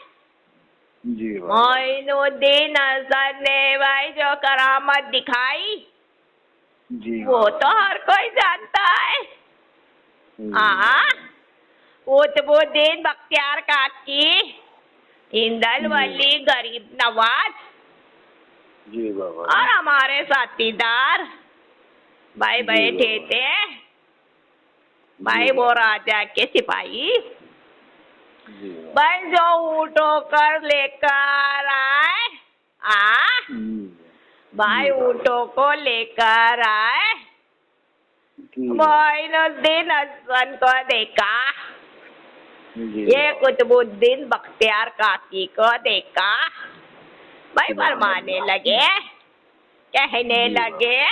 जी बाबा। मोइनुद्दीन हसन ने भाई जो करामत दिखाई जी वो बाबा। तो हर कोई जानता है। जी हाँ, कुतुबुद्दीन बख्तियार काकी हिंदल वली गरीब नवाज जी बाबा। और हमारे साथीदार भाई जी बैठे बाबा। थे। भाई वो राजा के सिपाही जी बाबा। भाई जो ऊँटों कर लेकर आए भाई ऊँटों को लेकर आए। मोइनुद्दीन हसन को देखा, ये कुतुबुद्दीन बख्तियार काकी को देखा। भाई फरमाने लगे, कहने लगे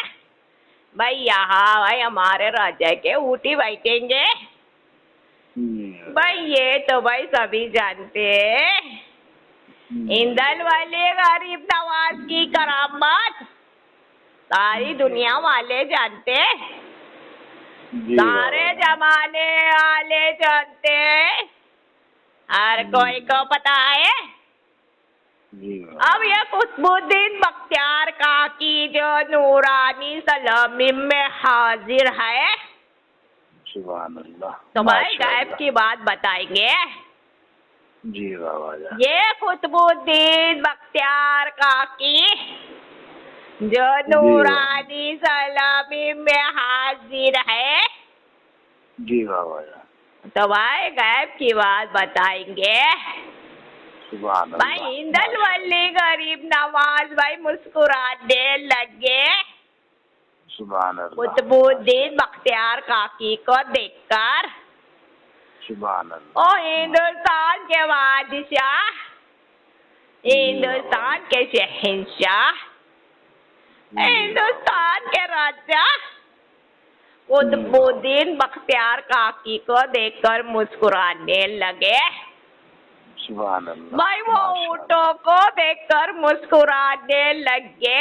भाई यहाँ भाई हमारे राजा के ऊँटी बैठेंगे। भाई ये तो भाई सभी जानते हैं हिंदल वाले गरीब नवाज की करामत सारी दुनिया वाले जानते हैं, सारे जमाने वाले जानते हैं, हर कोई को पता है। अब ये कुतुबुद्दीन बख्तियार काकी जो नूरानी सलामी में हाजिर है, सुभान अल्लाह। तो भाई गायब की बात बताएंगे। जी बाबा जान। ये कुतुबुद्दीन बख्तियार काकी जो नूरानी सलामी में हाजिर है, जी बाबा जान। तो भाई गायब की बात बताएंगे। सुभान भाई अल्लाह। हिंदल वली गरीब नवाज भाई मुस्कुराने लगे। सुभान अल्लाह, कुतुबुद्दीन बख्तियार काकी को देखकर सुभान अल्लाह, ओ हिंदुस्तान के बादशाह, हिंदुस्तान के शहंशाह, हिंदुस्तान के राजा कुतुबुद्दीन बख्तियार काकी को देखकर मुस्कुराने लगे। सुभान अल्लाह, भाई वो ऊँटों को देखकर मुस्कुराने लगे,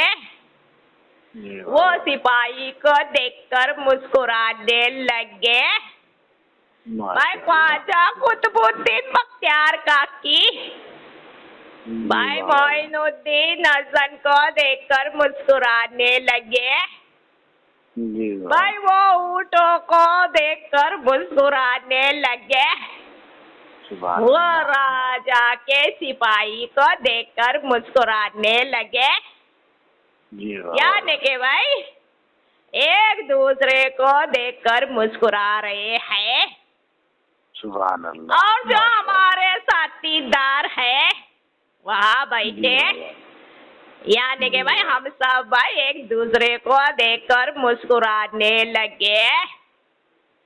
जी वो सिपाही को देखकर मुस्कुराने लगे। भाई ख्वाजा कुतुबुद्दीन बख्तियार काकी भाई मोइनुद्दीन हसन को देखकर मुस्कुराने लगे। जी भाई वो ऊँटों को देखकर मुस्कुराने लगे, सुभान वो राजा के सिपाही को देखकर मुस्कुराने लगे। जी यानी कि भाई एक दूसरे को देखकर मुस्कुरा रहे हैं। सुभान अल्लाह, और जो हमारे साथीदार है वहाँ बैठे, यानी कि भाई हम सब भाई एक दूसरे को देखकर मुस्कुराने लगे।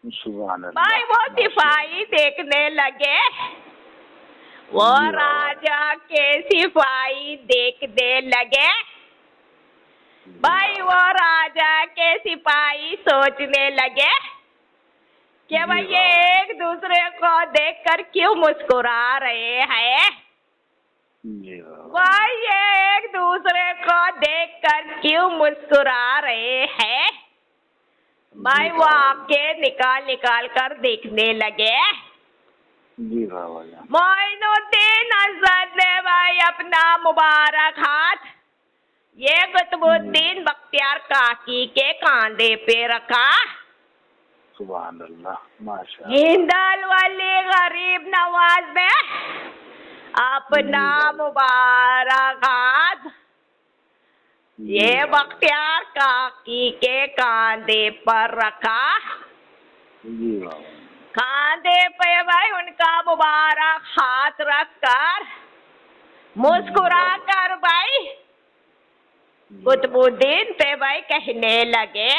सुभान अल्लाह, भाई वो सिपाही देखने लगे, वो राजा के सिपाही देखने लगे। भाई वो राजा के सिपाही सोचने लगे कि भाई ये एक दूसरे को देखकर क्यों मुस्कुरा रहे हैं। जी भाई ये एक दूसरे को देखकर क्यों मुस्कुरा रहे हैं। भाई वो आंखें निकाल निकाल कर देखने लगे। जी बाबा, मोइनुद्दीन हसन ने भाई अपना मुबारक हाथ ये कुतुबुद्दीन बख्तियार काकी के कांधे पे रखा। सुभान अल्लाह, माशा हिंदल वाली गरीब नवाज ने अपना मुबारक हाथ ये बख्तियार काकी के कांधे पर रखा। जी बाबा, कांधे पे भाई उनका मुबारक हाथ रखकर मुस्कुरा कर भाई कुतुबुद्दीन पे भाई कहने लगे,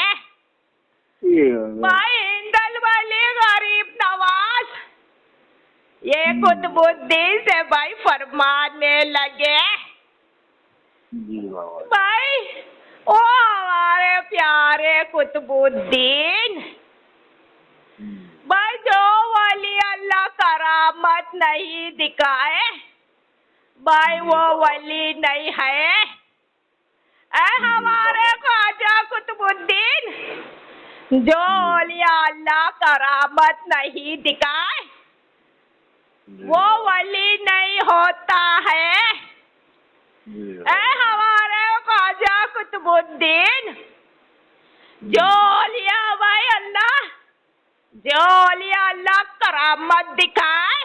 भाई हिंदल वाली गरीब नवाज ये कुतुबुद्दीन से भाई फरमाने लगे, जी बाबा, भाई ओ हमारे प्यारे कुतुबुद्दीन, भाई जो वली अल्लाह करामत नहीं दिखाए भाई वो वली नहीं है। ऐ हमारे ख्वाजा कुतुबुद्दीन जो औलिया अल्लाह करामत नहीं दिखाए वो वली नहीं होता है। ऐ हमारे ख्वाजा कुतुबुद्दीन जो औलिया भाई अल्लाह जो औलिया अल्लाह करामत दिखाए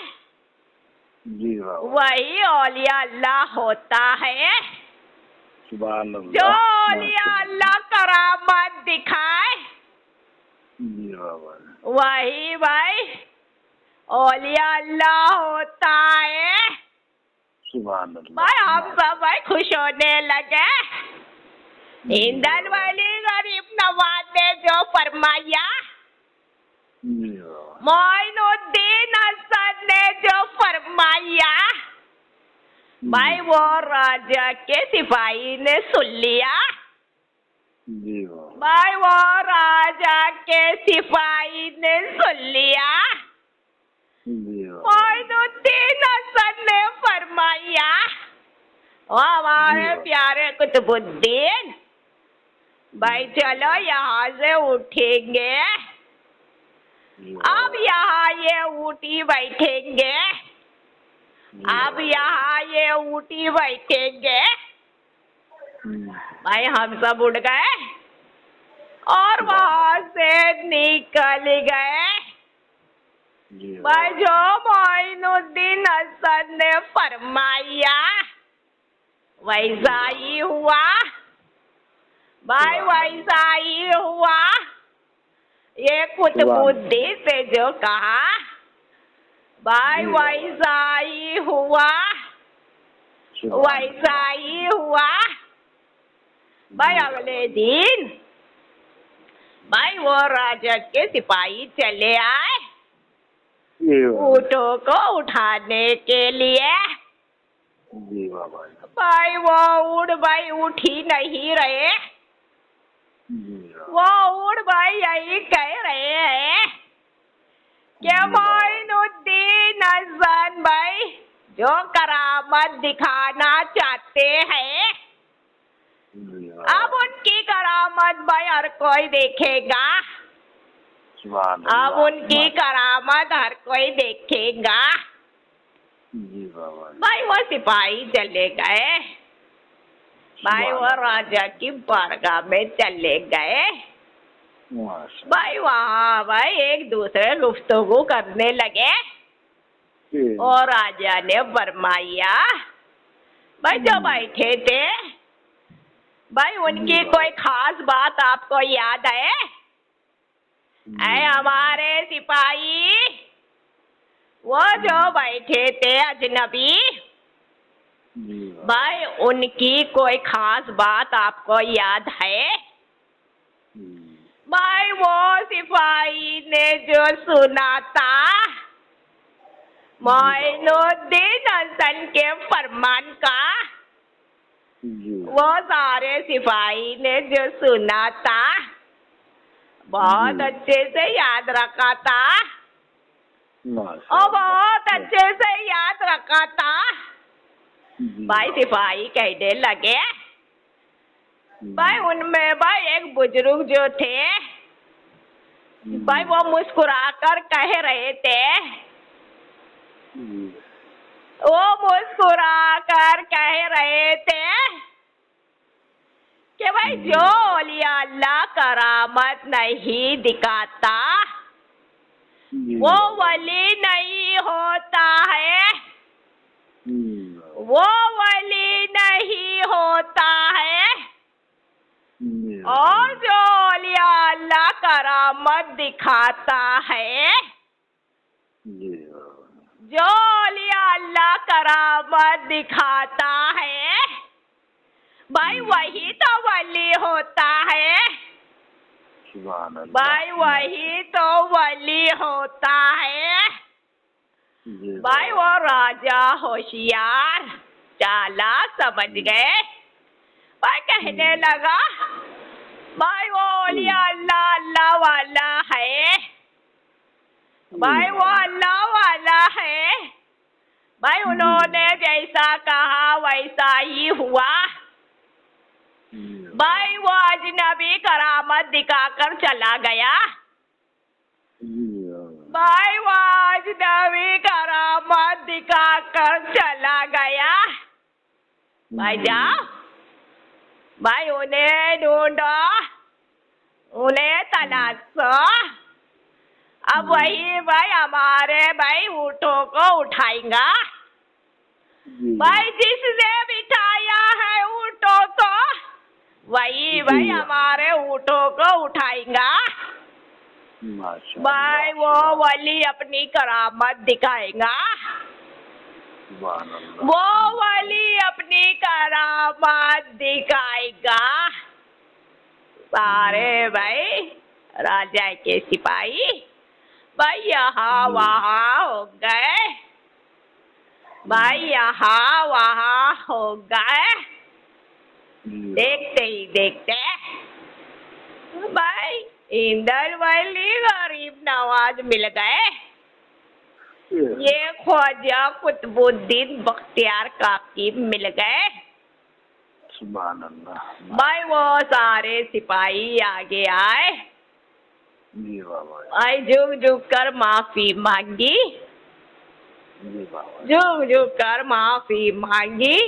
जी बाबा, वही औलिया अल्लाह होता है। सुभान जो अल्लाह, औलिया अल्लाह करामत दिखाए जी बाबा, वही भाई औलिया अल्लाह होता है। सुभान अल्लाह, भाई हम सब भाई खुश होने लगे। हिंदल वाली गरीब नवाज ने जो फरमाया, जी बाबा, मोइनुद्दीन हसन ने जो फरमाया भाई वो राजा के सिपाही ने सुन लिया। जी बाबा, भाई वो राजा के सिपाही ने सुन लिया। जी बाबा, मोइनुद्दीन हसन ने फरमाया, ओ हमारे प्यारे कुतुबुद्दीन भाई चलो यहाँ से उठेंगे, अब यहाँ ये ऊँटी बैठेंगे, अब यहाँ ये ऊँटी बैठेंगे। भाई हम सब उड़ गए और वहाँ से निकल गए। जी भाई जो मोइनुद्दीन हसन ने फरमाया वैसा ही हुआ। भाई वैसा ही हुआ। ये कुतुबुद्दीन से जो कहा भाई वैसा ही हुआ, वैसा ही हुआ। भाई अगले दिन भाई वो राजा के सिपाही चले आए जी बाबा ऊँटों को उठाने के लिए। जी बाबा भाई वो ऊँट भाई उठ ही नहीं रहे। जी बाबा वो ऊँट भाई यही कह रहे हैं कि मोइनुद्दीन हसन भाई जो करामत दिखाना चाहते हैं जी अब उनकी करामत भाई हर कोई देखेगा। सुभान अब अल्लाह। उनकी करामत हर कोई देखेगा। जी बाबा भाई वो सिपाही चले गए। भाई वो राजा की बारगाह में चले गए। माशा भाई वहाँ भाई एक दूसरे गुफ्तगू करने लगे जी और राजा ने फरमाया भाई जो बैठे थे भाई उनकी कोई खास बात आपको याद है? ऐ हमारे सिपाही वो जो बैठे थे अजनबी जी बाबा भाई उनकी कोई खास बात आपको याद है? भाई वो सिपाही ने जो सुना था मोइनुद्दीन हसन के फरमान का जी वो सारे सिपाही ने जो सुना था बहुत अच्छे से याद रखा था माशा और बहुत अच्छे से याद रखा था। जी भाई सिपाही कहने लगे भाई उनमें भाई एक बुजुर्ग जो थे भाई वो मुस्कुराकर कह रहे थे जी वो मुस्कुराकर कह रहे थे कि भाई जो औलिया अल्लाह करामत नहीं दिखाता जी वो वली नहीं होता है। जी वो वली नहीं होता है जी और जो औलिया अल्लाह करामत दिखाता है जी जो औलिया अल्लाह करामत दिखाता है भाई वही तो वली होता है। सुभान अल्लाह। भाई वही तो वली होता है। जी भाई वो राजा होशियार चालाक समझ गए। भाई कहने लगा भाई वो औलिया अल्लाह अल्लाह वाला है। भाई वो अल्लाह वाला है। भाई उन्होंने जैसा कहा वैसा ही हुआ। भाई वो अजनबी करामत दिखाकर चला गया। भाई वो अजनबी करामत दिखाकर चला गया। भाई जाओ भाई उन्हें ढूंढो उन्हें तलाशो। अब वही भाई हमारे भाई ऊँटों को उठाएगा। भाई जिसने बिठाया है ऊँटों को वही भाई हमारे ऊँटों को उठाएगा। माशा भाई वो वली अपनी करामत दिखाएगा। सुभान अल्लाह। वो वली अपनी करामत दिखाएगा। सारे भाई राजा के सिपाही भाई यहाँ वहाँ हो गए। भाई यहाँ वहाँ हो गए। देखते ही देखते भाई इंदर वली गरीब नवाज मिल गए। ये ख्वाजा कुतुबुद्दीन बख्तियार काकी मिल गए। सुभान अल्लाह। भाई वो सारे सिपाही आगे आए। जी बाबा भाई झुक झुक कर माफी मांगी। जी बाबा झुक झुक कर माफी मांगी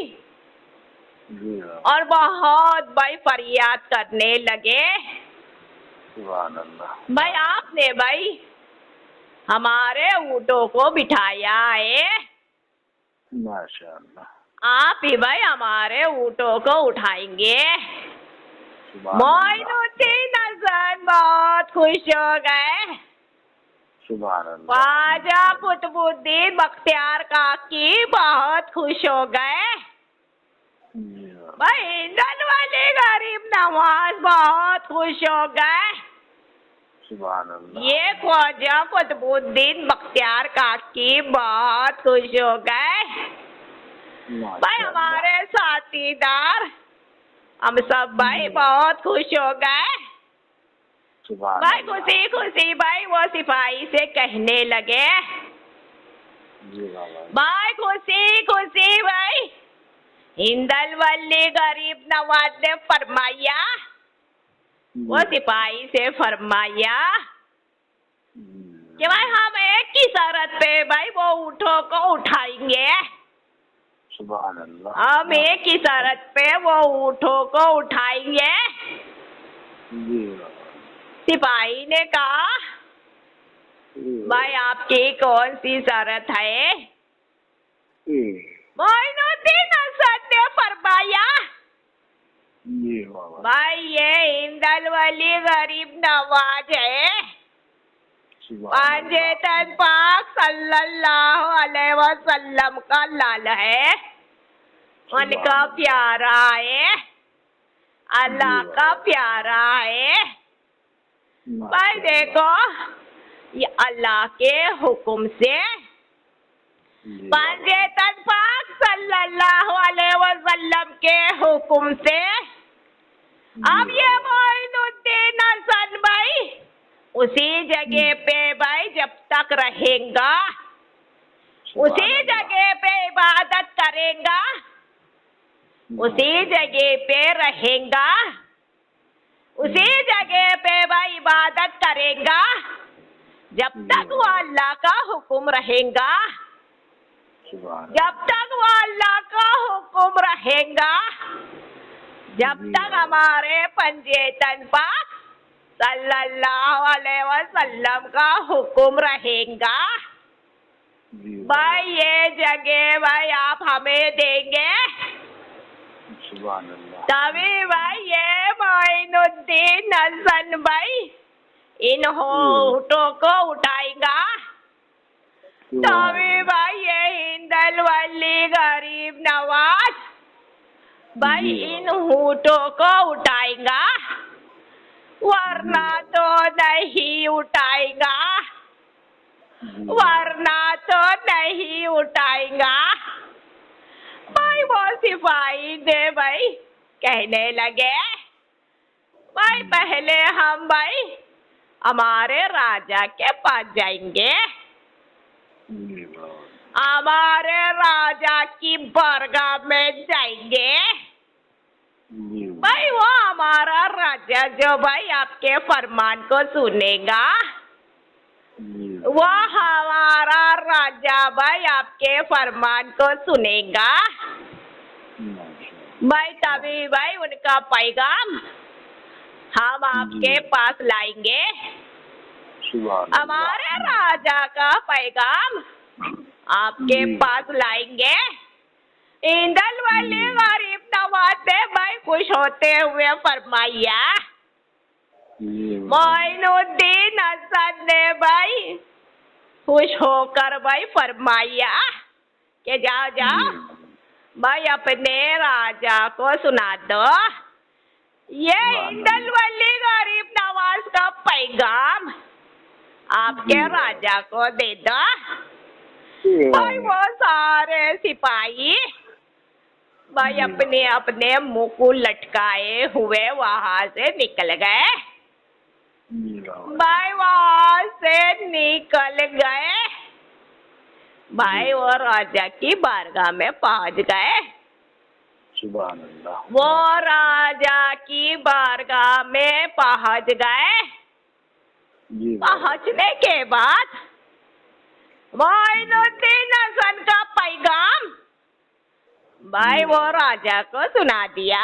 जी बाबा और बहुत भाई फरियाद करने लगे। सुभान अल्लाह। भाई आपने भाई हमारे ऊँटों को बिठाया है। माशा अल्लाह। आप ही भाई हमारे ऊँटों को उठाएंगे। सुभान अल्लाह। मोइनुद्दीन हसन बहुत खुश हो गए। सुभान अल्लाह। ख्वाजा कुतुबुद्दीन बख्तियार काकी बहुत खुश हो गए। जी बाबा भाई इंदन वाले गरीब नवाज बहुत खुश हो गए। सुभान अल्लाह। ये ख्वाजा कुतुबुद्दीन बख्तियार काकी बहुत खुश हो गए भाई, हमारे साथीदार हम सब भाई बहुत खुश हो गए सुभान भाई। अल्लाह। खुशी खुशी भाई वो सिपाही से कहने लगे जी बाबा। भाई खुशी खुशी भाई, हिंदल वली गरीब नवाज ने फरमाया, वो सिपाही से फरमाया कि भाई हम एक ही शर्त पे भाई वो ऊँटों को उठाएंगे। सुभान अल्लाह। हम एक ही शर्त पे वो ऊँटों को उठाएंगे। जी बाबा। सिपाही ने कहा भाई आपकी कौन सी शर्त है? मोइनुद्दीन हसन ने फरमाया जी बाबा। भाई ये हिंदल वली गरीब नवाज है, पांजेतन पाक सल्लल्लाहु अलैहि वसल्लम का लाल है, उनका प्यारा है, अल्लाह का प्यारा है भाई। देखो ये अल्लाह के हुक्म से पांजेतन पाक सल्लल्लाहु अलैहि वसल्लम के हुक्म से अब ये मोइनुद्दीन हसन भाई उसी जगह पे भाई जब तक रहेगा, उसी जगह पे इबादत करेगा, उसी जगह पे रहेगा, उसी जगह पे भाई इबादत करेगा जब तक वो अल्लाह का हुक्म रहेगा, जब तक वो अल्लाह का हुक्म रहेगा, जब तक हमारे पंजेतन पाक सल्लल्लाहु अलैहि वसल्लम का हुक्म रहेगा भाई। ये जगह भाई आप हमें देंगे तभी भाई ये मोइनुद्दीन हसन भाई इन ऊँटों को उठाएगा, तभी भाई ये हिंदल वली गरीब नवाज भाई इन ऊँटों को उठाएगा, वरना तो नहीं उठाएगा, वरना तो नहीं उठाएगा भाई। वो सिपाही ने भाई कहने लगे भाई पहले हम भाई हमारे राजा के पास जाएंगे, हमारे राजा की बारगाह में जाएंगे भाई। वो हमारा राजा जो भाई आपके फरमान को सुनेगा, वो हमारा राजा भाई आपके फरमान को सुनेगा भाई। तभी भाई उनका पैगाम हम आपके पास लाएंगे, हमारे राजा का पैगाम आपके पास लाएंगे। हिंदल वली गरीब नवाज ने भाई खुश होते हुए फरमाया, मोइनुद्दीन हसन ने भाई खुश होकर भाई फरमाया कि जाओ जाओ भाई अपने राजा को सुना दो, ये हिंदल वली गरीब नवाज का पैगाम आपके राजा को दे दो भाई। वो सारे सिपाही भाई अपने अपने मुंह को लटकाए हुए वहां से निकल गए भाई, वहां से निकल गए भाई। वो राजा की बारगाह में पहुंच गए, वो राजा की बारगाह में पहुंच गए। पहुंचने के बाद मोइनुद्दीन हसन का पैगाम भाई वो राजा को सुना दिया,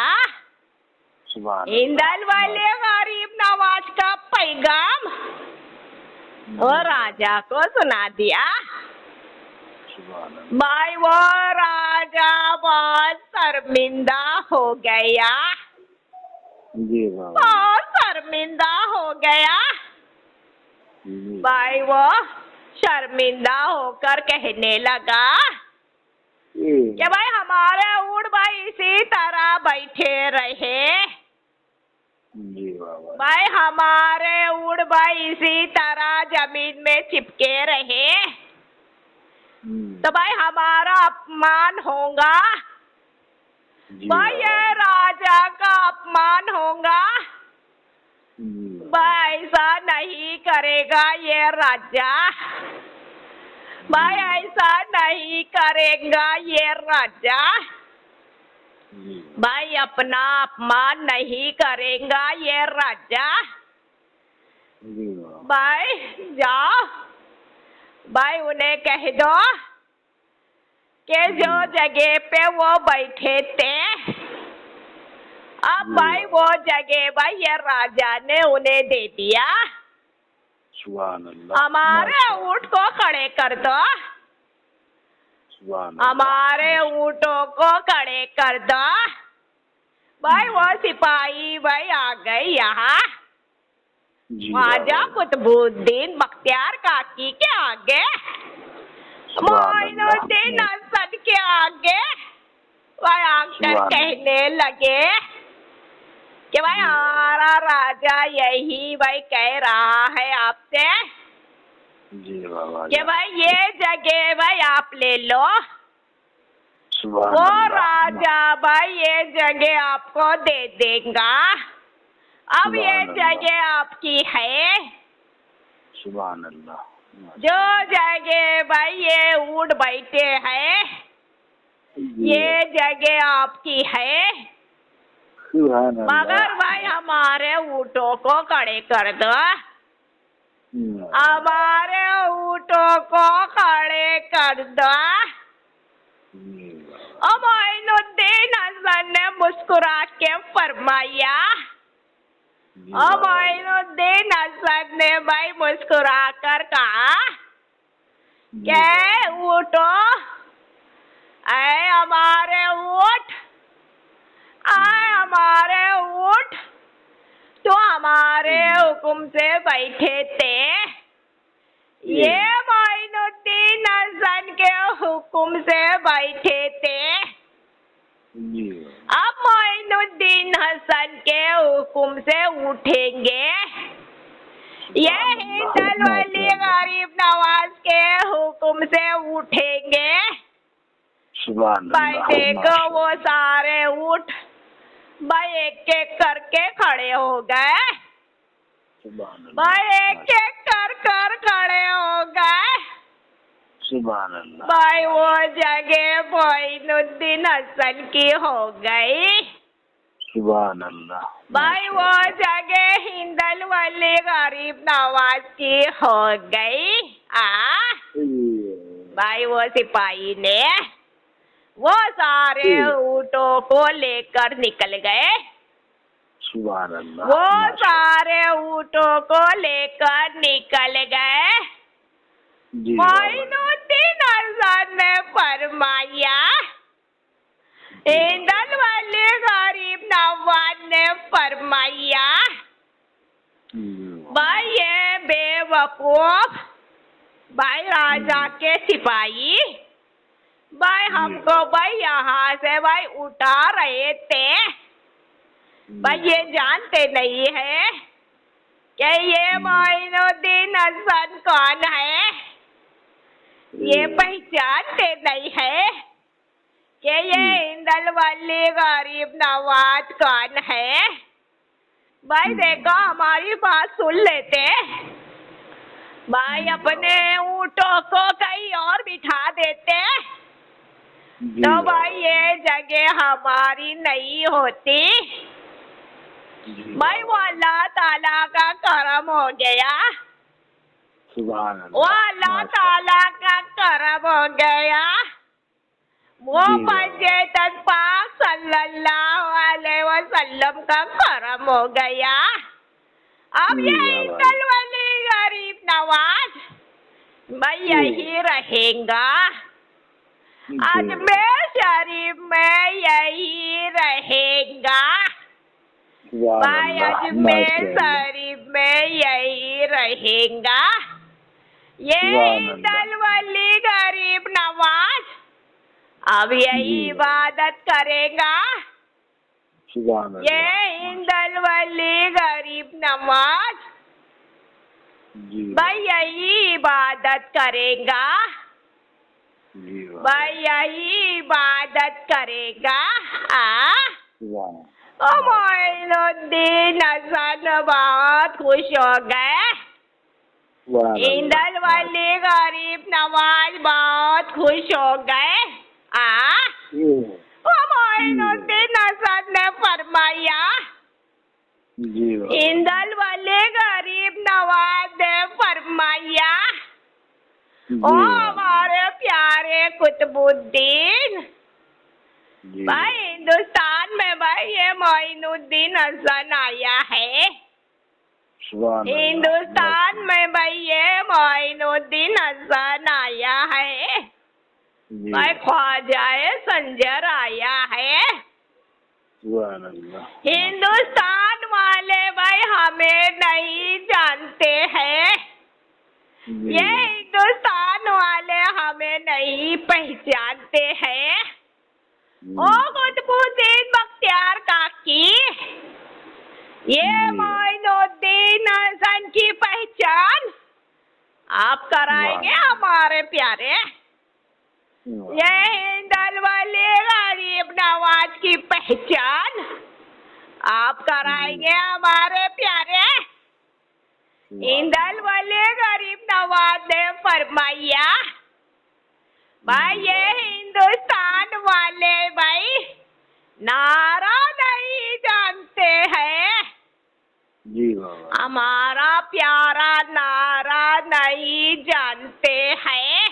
हिंदल वाले गरीब नवाज का पैगाम वो राजा को सुना दिया भाई। वो राजा बहुत शर्मिंदा हो गया, बहुत शर्मिंदा हो गया भाई। वो शर्मिंदा होकर कहने लगा कि भाई हमारे ऊँट भाई इसी तरह बैठे रहे, जी बाबा। भाई हमारे ऊँट भाई इसी तरह जमीन में चिपके रहे तो भाई हमारा अपमान होगा। जी भाई ये बाबा। राजा का अपमान होगा। जी भाई ऐसा नहीं करेगा ये राजा। भाई ऐसा नहीं करेगा ये राजा। जी भाई अपना अपमान नहीं करेगा ये राजा। जी बाबा। भाई जाओ भाई उन्हें कह दो कि जो जगह पे वो बैठे थे अब भाई वो जगह भाई ये राजा ने उन्हें दे दिया। सुभान अल्लाह। हमारे ऊँट को खड़े कर दो। सुभान अल्लाह। हमारे ऊँटों को खड़े कर दो। भाई वो सिपाही भाई आ गए यहाँ जी ख्वाजा बाबा। कुतुबुद्दीन बख्तियार काकी के आगे, मोइनुद्दीन हसन के आगे भाई आकर सुभान कहने लगे कि भाई हमारा राजा यही भाई कह रहा है आपसे जी बाबा। कि भाई ये जगह भाई आप ले लो। सुभान वो अल्लाह। राजा भाई ये जगह आपको दे देगा। अब ये सुभान अल्लाह। जगह आपकी है। सुभान अल्लाह। जो जगह भाई ये ऊँट बैठे हैं ये जगह आपकी है। सुभान अल्लाह। मगर भाई हमारे ऊँटों को खड़े कर दो। हमारे ऊँटों को खड़े कर दो। मोइनुद्दीन हसन ने मुस्कुरा के फरमाया। मोइनुद्दीन हसन ने भाई मुस्कुरा कर कहा कि ऊँटो आए हमारे ऊँट, आए हमारे ऊँट तो हमारे हुक्म से बैठे थे। ये मोइनुद्दीन हसन के हुक्म से बैठे थे। अब मोइनुद्दीन हसन के हुक्म से उठेंगे। ये हिंदल वली गरीब नवाज के हुक्म से उठेंगे। भाई देखो वो सारे ऊँट भाई एक एक करके खड़े हो गए। भाई एक एक कर खड़े हो गए। सुभान अल्लाह। भाई वो जगह मोइनुद्दीन हसन की हो गई। सुभान अल्लाह। भाई वो जगह हिंदल वली गरीब नवाज की हो गई। भाई वो सिपाही ने वो सारे ऊँटों को लेकर निकल गए। सुभान अल्लाह। वो सारे ऊँटों को लेकर निकल गए। मोइनुद्दीन हसन ने फरमाया, हिंदल वली गरीब नवाज ने फरमाया, भाई ये बेवकूफ भाई राजा के सिपाही भाई हमको भाई यहाँ से भाई उठा रहे थे। भाई ये जानते नहीं है कि ये मोइनुद्दीन हसन कौन है। ये पहचानते नहीं है कि ये हिंदल वली गरीब नवाज कौन है। भाई देखो हमारी बात सुन लेते। भाई अपने ऊँटों को कहीं और बिठा देते तो भाई ये जगह हमारी नहीं होती। भाई वो अल्लाह ताला का करम हो गया। सुभान अल्लाह। वो अल्लाह ताला का करम हो गया। वो पंजेतन पाक सल्लल्लाहु अलैहि वसल्लम का करम हो गया। अब ये हिंदल वली गरीब नवाज भाई यही रहेगा। अजमेर शरीफ में यही रहेगा। भाई अजमेर शरीफ में यही रहेगा। ये हिंदल वली गरीब नवाज अब यही इबादत करेगा। सुभान ये अल्लाह। हिंदल वाली गरीब नवाज जी भाई यही इबादत करेगा, जी बाबा। भाई यही इबादत करेगा। सुभान ओ मोइनुद्दीन हसन बहुत खुश हो गए। सुभान इंदल अल्लाह। वाली गरीब नवाज बहुत खुश हो गए। ओ मोइनुद्दीन हसन ने फरमाया, जी बाबा। इंदल वाले गरीब नवाज ने फरमाया, जी ओ बाबा। हमारे प्यारे कुतुबुद्दीन जी भाई, हिंदुस्तान में भाई ये मोइनुद्दीन हसन आया है। सुभान अल्लाह। हिंदुस्तान में भाई ये मोइनुद्दीन हसन आया है। जी भाई ख्वाजाए संजर आया है। सुभान अल्लाह। हिंदुस्तान वाले भाई हमें नहीं जानते हैं। जी ये हिंदुस्तान वाले हमें नहीं पहचानते हैं। ओ कुतुबुद्दीन बख्तियार काकी, ये मोइनुद्दीन हसन की पहचान आप कराएंगे हमारे प्यारे। ये हिंदल वाले गरीब नवाज की पहचान आप कराएंगे हमारे प्यारे। हिंदल वाले गरीब नवाज ने फरमाया, भाई ये हिंदुस्तान वाले भाई नारा नहीं जानते हैं। जी बाबा। हमारा प्यारा नारा नहीं जानते हैं।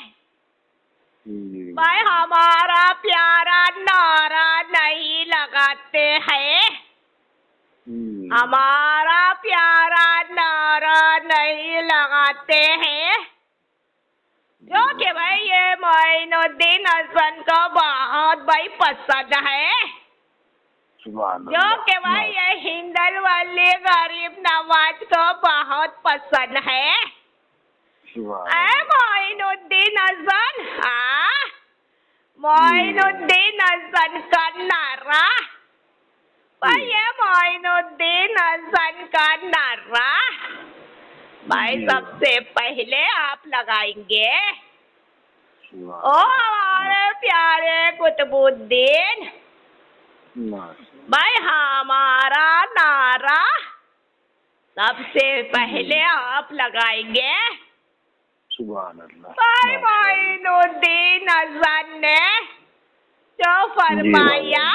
जी भाई हमारा प्यारा नारा नहीं लगाते हैं। हमारा प्यारा नारा नहीं लगाते हैं, जो कि भाई ये मोइनुद्दीन हसन को बहुत भाई पसंद है। सुभान जो कि भाई ये हिंदल वाले गरीब नवाज को बहुत पसंद है। सुभान मोइनुद्दीन हसन, मोइनुद्दीन हसन का नारा भाई, ये मोइनुद्दीन हसन का नारा भाई सबसे पहले आप लगाएंगे। ओ हमारे प्यारे कुतुबुद्दीन भाई, हमारा नारा सबसे पहले आप लगाएंगे। सुभान अल्लाह। भाई मोइनुद्दीन हसन ने जो फरमाया,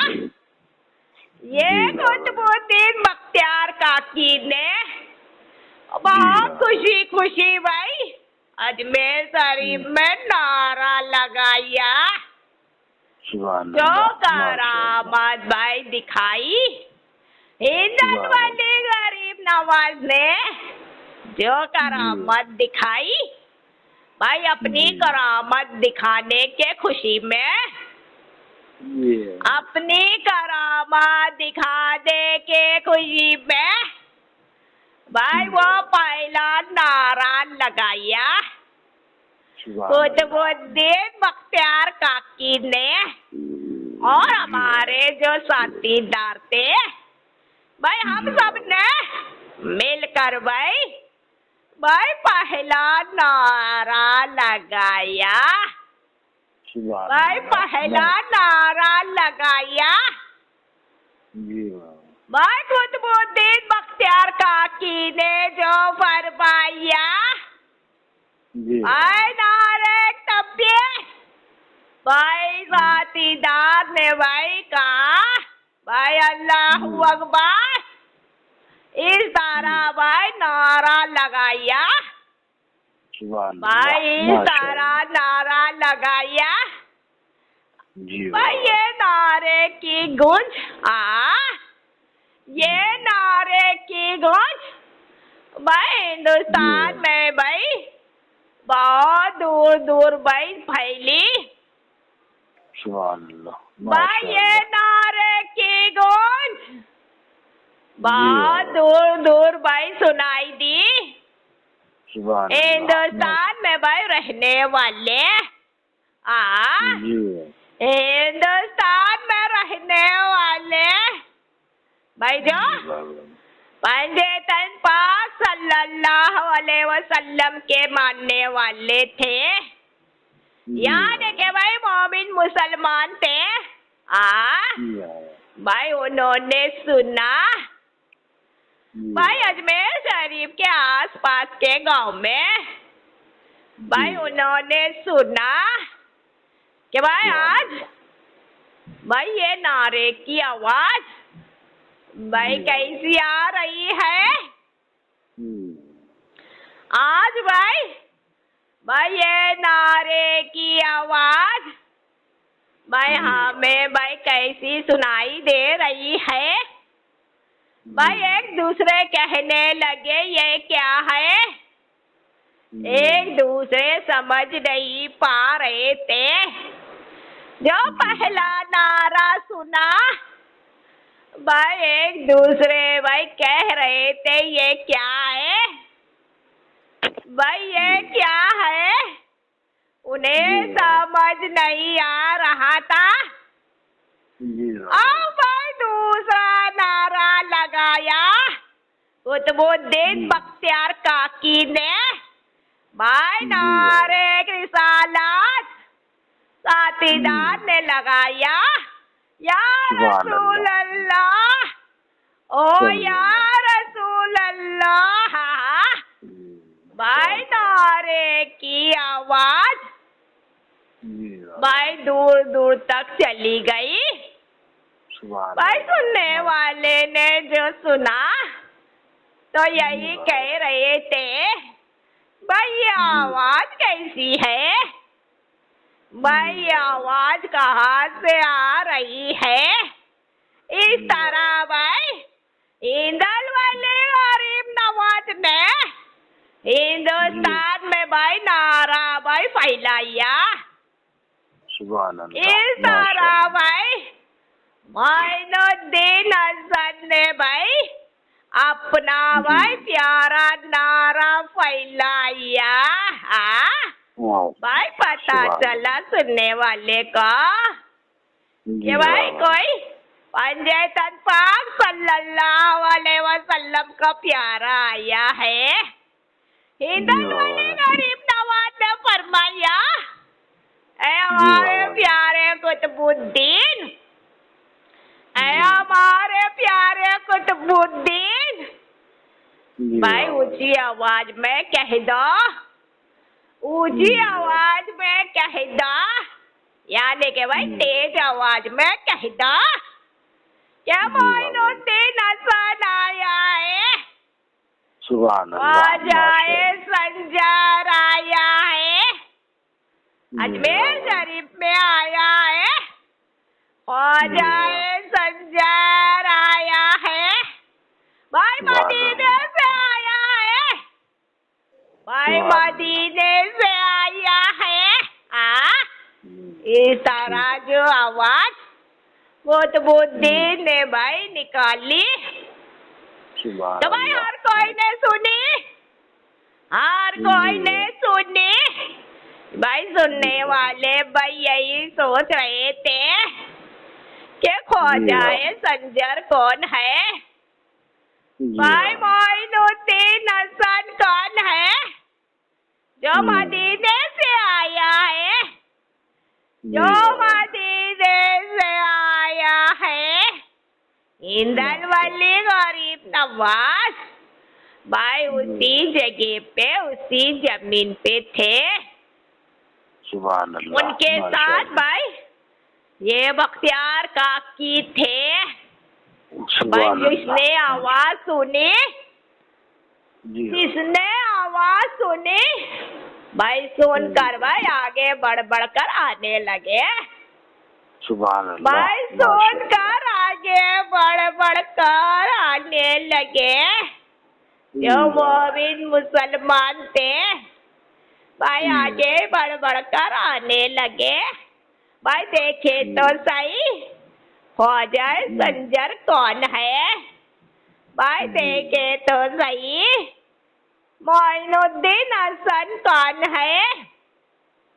ये कुतुबुद्दीन बख्तियार काकी ने बहुत खुशी खुशी भाई अजमेर शरीफ में नारा लगाया। जो करामात भाई दिखाई हिंदल वाले गरीब नवाज ने, जो करामत दिखाई भाई, अपनी करामत दिखाने के खुशी में, अपनी करामत दिखाने के खुशी में भाई वो पहला नारा लगाया। कुतुबुद्दीन बख्तियार काकी ने और हमारे जो साथीदार थे भाई, हम सब ने मिलकर भाई पहला नारा लगाया। भाई पहला नारा लगाया। भाई कुतुबुद्दीन बख्तियार काकी ने जो फरमाया, भाई नारे तकबीर। भाई साथीदार ने भाई कहा, भाई अल्लाहू अकबर, इस तरह भाई नारा लगाया। भाई इस तरह नारा लगाया। भाई ये नारे की गूंज, ये नारे की गूंज भाई हिंदुस्तान में भाई बहुत दूर दूर भाई फैली। भाई ये नारे की गूंज बहुत दूर दूर भाई सुनाई दी। हिंदुस्तान में भाई रहने वाले, हिंदुस्तान में रहने वाले भाई जो पंजेतन पाक सल्लल्लाहु अलैहि वसल्लम के मानने वाले थे, यानी कि भाई मोमिन मुसलमान थे। भाई उन्होंने सुना भाई अजमेर शरीफ के आसपास के गांव में, भाई उन्होंने सुना कि भाई आज भाई ये नारे की आवाज भाई कैसी आ रही है। आज भाई ये नारे की आवाज भाई हमें भाई कैसी सुनाई दे रही है। भाई एक दूसरे कहने लगे ये क्या है, एक दूसरे समझ नहीं पा रहे थे। जो पहला नारा सुना भाई एक दूसरे भाई कह रहे थे ये क्या है, भाई ये क्या है, उन्हें समझ नहीं आ रहा था। अब भाई दूसरा नारा लगाया कुतुबुद्दीन बख्तियार काकी ने। भाई नारे रिसालत साथीदार ने लगाया या रसूल अल्लाह, ओ या रसूल अल्लाह। भाई नारे की आवाज भाई दूर दूर तक चली गई। भाई सुनने वाले ने जो सुना तो यही कह रहे थे भाई ये आवाज कैसी है, भाई ये आवाज कहाँ से आ रही है। इस तरह भाई इंदल वाले गरीब नवाज ने हिंदुस्तान में भाई नारा भाई फैलाया। इस तरह भाई मोइनुद्दीन हसन ने भाई अपना भाई प्यारा नारा फैलाया। भाई पता चला सुनने वाले को कि भाई कोई पंजेतन पाक सल्लल्लाहु अलैहि वसल्लम का प्यारा आया है। हिंदुस्तान वाले गरीब नवाज ने फरमाया ऐ हमारे प्यारे कुतुबुद्दीन, ऐ हमारे प्यारे कुतुबुद्दीन, भाई ऊंची आवाज में कह दो, ऊंची आवाज में कह दो, यानी कि भाई तेज आवाज में कह दो क्या मोइनुद्दीन हसन आया है, ख्वाजा संजार आया है, अजमेर शरीफ में आया है, ख्वाजा संजार आया है, भाई मदीने से आया है, भाई मदीने से आया है। इस तरह जो आवाज कुतुबुद्दीन ने भाई निकाली तो भाई हर कोई ने सुनी, हर कोई ने सुनी। भाई सुनने वाले भाई यही सोच रहे थे कि ख्वाजा संजर कौन है, भाई मोइनुद्दीन हसन कौन है जो मदीने से आया है, जो मदीने से आया है। इंदल वाले गरीब नवाज भाई उसी जगह पे उसी जमीन पे थे। उनके साथ भाई ये बख्तियार काकी थे। भाई जिसने आवाज सुनी, जिसने आवाज सुनी भाई सुनकर भाई आगे बढ़ बढ़कर आने लगे। भाई सुनकर आगे बढ़ बढ़कर आने लगे। जो मोमिन मुसलमान थे भाई आगे बढ़ बढ़कर आने लगे। भाई देखे तो सही ख्वाजा संजर कौन है, भाई देखे तो सही मोइनुद्दीन हसन कौन है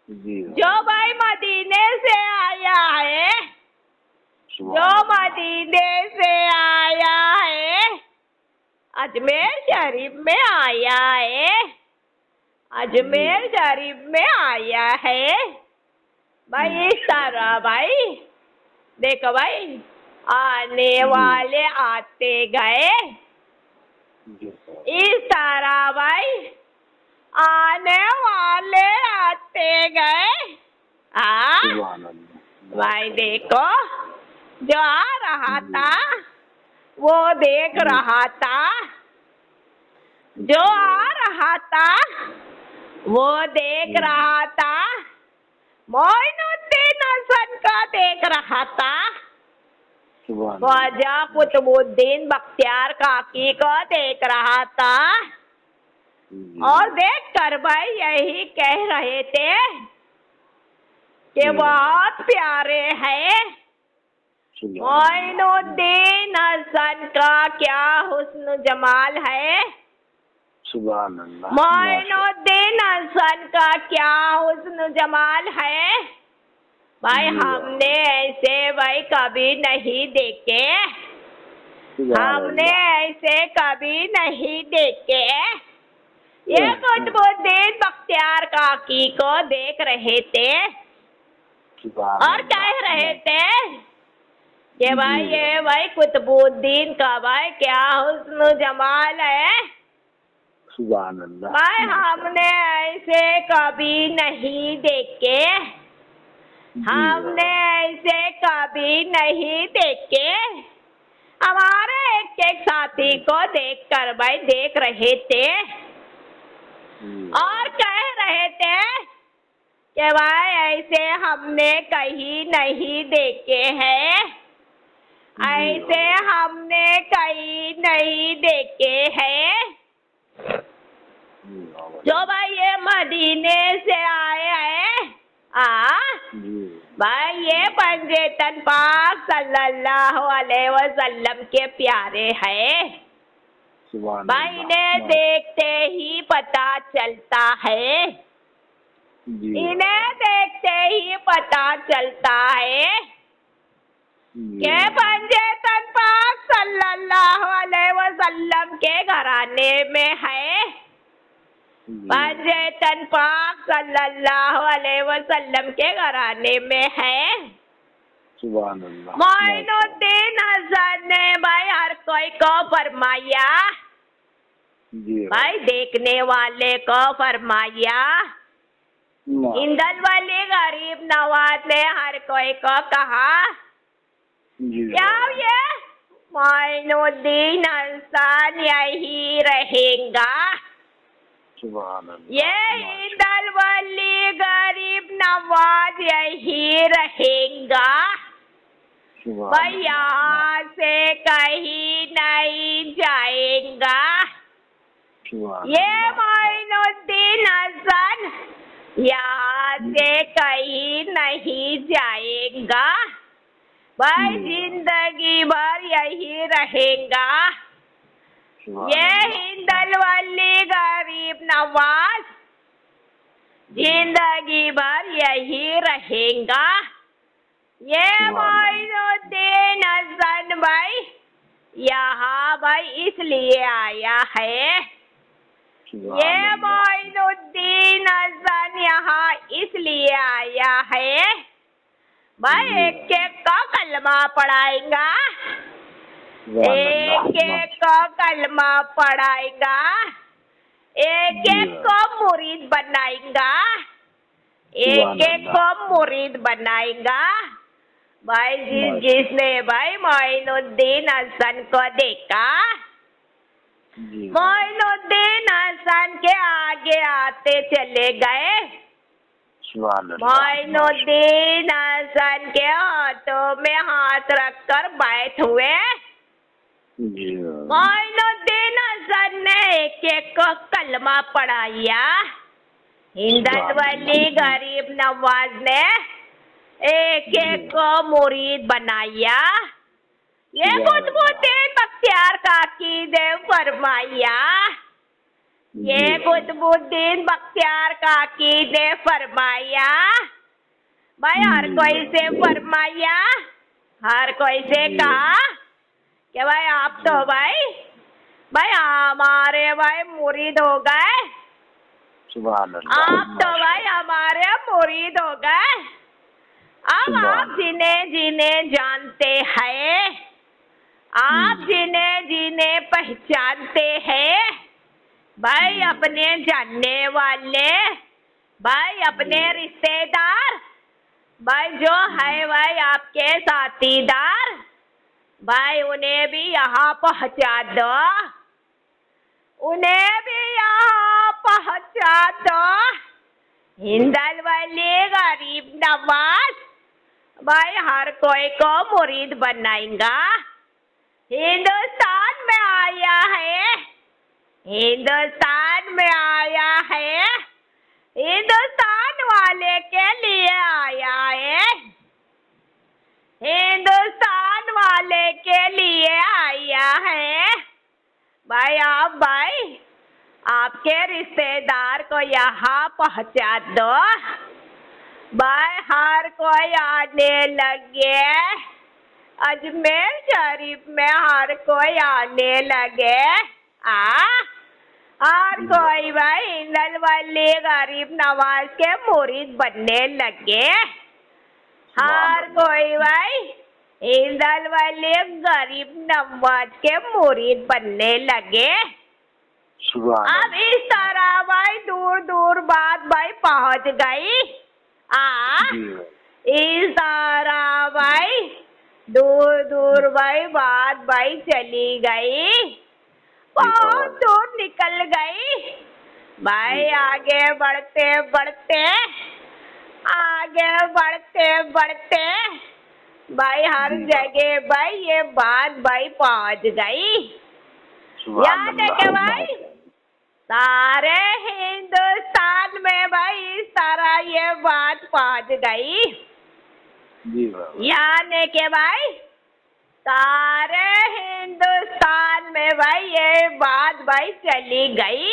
जो भाई मदीने से आया है, जो मदीने से आया अजमेर शरीफ में आया है, अजमेर शरीफ में आया है भाई। इस तरह भाई देखो भाई, आने वाले आते गए, इस तरह भाई आने वाले आते गए। हाँ भाई देखो, जो आ रहा था वो देख रहा था, जो आ रहा था वो देख रहा था, मोइनुद्दीन हसन का देख रहा था, ख्वाजा कुतुबुद्दीन बख्तियार काकी को देख रहा था। और देख कर भाई यही कह रहे थे कि बहुत प्यारे है मोइनुद्दीन हसन का, क्या हुस्न जमाल है, सुभान अल्लाह। मोइनुद्दीन हसन का क्या हुस्न जमाल है भाई। हमने ऐसे भाई कभी नहीं देखे, हमने ऐसे कभी नहीं देखे। ये कुतुबुद्दीन बख्तियार काकी को देख रहे थे और कह रहे थे कि भाई ये भाई कुतुबुद्दीन का भाई क्या हुस्न जमाल है सुभान अल्लाह। भाई। हमने ऐसे कभी नहीं देखे, हमने ऐसे कभी नहीं देखे। हमारे एक एक साथी को देखकर भाई देख रहे थे और कह रहे थे कि भाई ऐसे हमने कहीं नहीं देखे हैं, ऐसे हमने कहीं नहीं देखे हैं। जो भाई ये मदीने से आए हैं, भाई ये पंजेतन पाक सल्लल्लाहु अलैहि वसल्लम के प्यारे हैं भाई। इन्हें देखते ही पता चलता है, इन्हें देखते ही पता चलता है कि पंजेतन पाक सल्लल्लाहु अलैहि वसल्लम के घराने में है, पंजेतन पाक सल्लल्लाहु अलैहि वसल्लम के घराने में है। मोइनुद्दीन हसन ने भाई हर कोई को फरमाया, भाई देखने वाले को फरमाया। हिंदल वली गरीब नवाज ने हर कोई को कहा क्या ये मोइनुद्दीन हसन यही रहेगा, ये हिंदल वली गरीब नवाज यही रहेगा भाई, यहाँ से कहीं नहीं जाएगा। ये मोइनुद्दीन हसन यहाँ से कहीं नहीं जाएगा भाई, जिंदगी भर यही रहेगा। ये हिंदल वली गरीब नवाज जिंदगी भर यही रहेगा। ये मोइनुद्दीन हसन भाई यहाँ भाई इसलिए आया है, ये मोइनुद्दीन हसन यहाँ इसलिए आया है भाई, एक एक को कलमा पढ़ाएगा, एक एक को कलमा पढ़ाएगा, एक एक को मुरीद बनाएगा, एक एक को मुरीद बनाएगा भाई। जिसने भाई मोइनुद्दीन हसन को देखा, मोइनुद्दीन हसन के आगे आते चले गए, मोइनुद्दीन हसन के हाथों में हाथ रखकर बैठ हुए। मोइनुद्दीन हसन ने एक एक को कलमा पढ़ाया, हिंदल वली गरीब नवाज ने एक एक को मुरीद बनाया। ये कुतुबुद्दीन बख्तियार काकी ने फरमाया, ये कुतुबुद्दीन बख्तियार काकी ने फरमाया भाई, हर कोई से फरमाया, हर कोई से कहा कि भाई आप तो भाई भाई हमारे भाई मुरीद हो गए। सुभान अल्लाह। आप तो भाई हमारे मुरीद हो गए। अब आप जिन्हें जिन्हें जानते हैं, आप जिन्हें जिन्हें पहचानते हैं, भाई अपने जानने वाले, भाई अपने रिश्तेदार, भाई जो है भाई आपके साथीदार, भाई उन्हें भी यहाँ पहुँचा दो, उन्हें भी यहाँ पहुँचा दो। हिंदलवाली गरीब नवाज भाई हर कोई को मुरीद बनाएगा। हिंदुस्तान में आया है, हिंदुस्तान में आया है, हिंदुस्तान वाले के लिए आया है, हिंदुस्तान वाले के लिए आया है। भाई आप भाई आपके रिश्तेदार को यहाँ पहुँचा दो, भाई हर कोई आने लगे, अजमेर शरीफ में हर कोई आने लगे। हर कोई भाई हिंदलवाली गरीब नवाज के मुरीद बनने लगे। हर कोई भाई हिंदलवाली गरीब नवाज के मुरीद बनने लगे। अब इस तरह भाई दूर दूर बात भाई पहुंच गई। इस तरह भाई दूर दूर भाई बात भाई चली गई, बहुत दूर निकल गई। भाई आगे बढ़ते बढ़ते, आगे बढ़ते बढ़ते भाई हर जगह भाई ये बात भाई पहुंच गई। याद है कि भाई सारे हिंदुस्तान में भाई इस तरह ये बात पहुंच गई। यानी कि भाई सारे हिंदुस्तान में भाई ये बात भाई चली गई।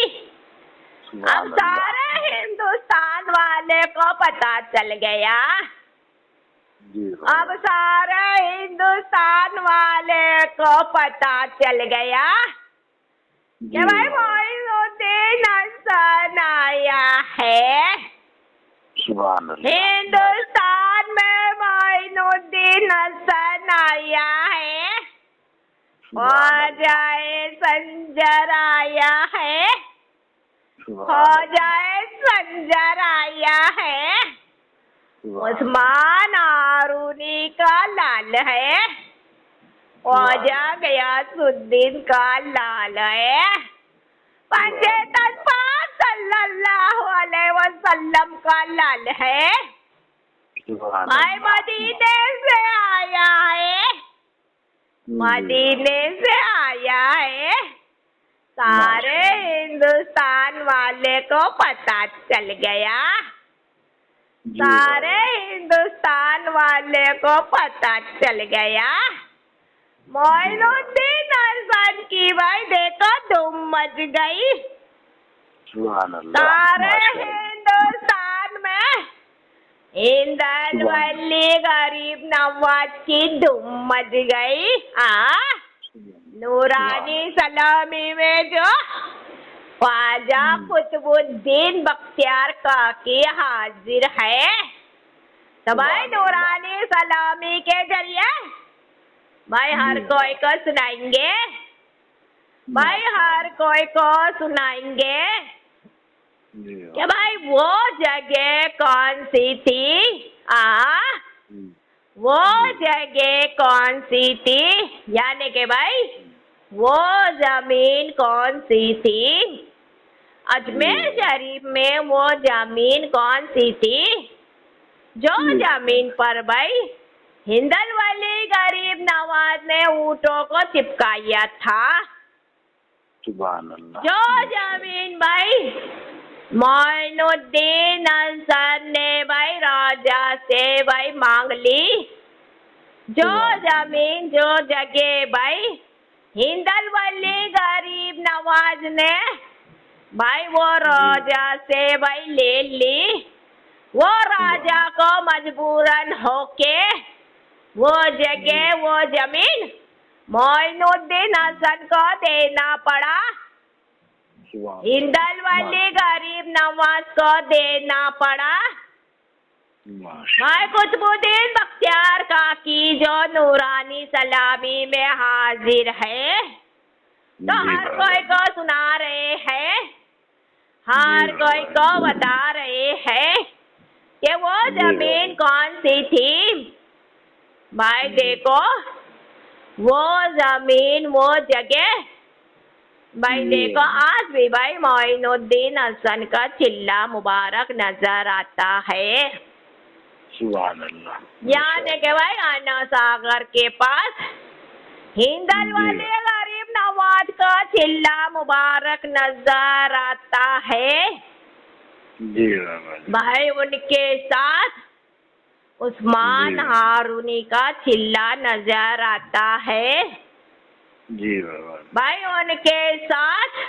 अब सारे हिंदुस्तान वाले को पता चल गया। अब सारे हिंदुस्तान वाले को पता चल गया कि भाई मोइनुद्दीन हसन आया है। हिंदुस्तान में मोइनुद्दीन हसन आया है। ख्वाजाए संजर आया है, ख्वाजाए संजर आया है। उस्मान हारूनी का लाल है, ख्वाजा गयासुद्दीन का लाल है। पंजेतन पाक सल्लल्लाहु अलैहि वसल्लम का लाल है। भाई मदीने से आया है, मदीने से आया है। सारे हिंदुस्तान वाले को पता चल गया, सारे हिंदुस्तान वाले को पता चल गया। मोइनुद्दीन हसन की भाई देखो धूम मच गई। सारे हिंदुस्तान में हिंदलवाली गरीब नवाज की धूम मच गई। नूरानी सलामी में जो ख्वाजा कुतुबुद्दीन बख्तियार काकी हाजिर है, तो भाई नूरानी सलामी के जरिए भाई हर कोई को सुनाएंगे, भाई हर कोई को सुनाएंगे कि भाई वो जगह कौन सी थी। वो जगह कौन सी थी, यानी कि भाई वो जमीन कौन सी थी, अजमेर शरीफ में वो जमीन कौन सी थी जो जमीन पर भाई हिंदलवाली गरीब नवाज ने ऊँटों को चिपकाया था। जो जमीन भाई मोइनुद्दीन हसन ने भाई राजा से भाई मांग ली, जो जमीन जो जगह भाई हिंदलवाली गरीब नवाज ने भाई वो राजा से भाई ले ली, वो राजा को मजबूरन होके वो जगह वो जमीन मोइनुद्दीन हसन को देना पड़ा, सुभान हिंदल वाली गरीब नवाज को देना पड़ा, माशा भाई कुतुबुद्दीन बख्तियार काकी जो नूरानी सलामी में हाजिर है, तो जी हर बाबा। कोई को सुना रहे हैं, हर जी कोई बाबा। को बता रहे हैं कि वो जी जमीन कौन सी थी। भाई देखो वो जमीन वो जगह, भाई जी देखो बाबा। आज भी भाई मोइनुद्दीन हसन का चिल्ला मुबारक नजर आता है। सुभान अल्लाह। यानी कि भाई अन्ना सागर के पास हिंदल जी। वाले गरीब नवाज का चिल्ला मुबारक नजर आता है। जी बाबा। भाई उनके साथ उस्मान जी। हारूनी का चिल्ला नजर आता है। जी बाबा। भाई उनके साथ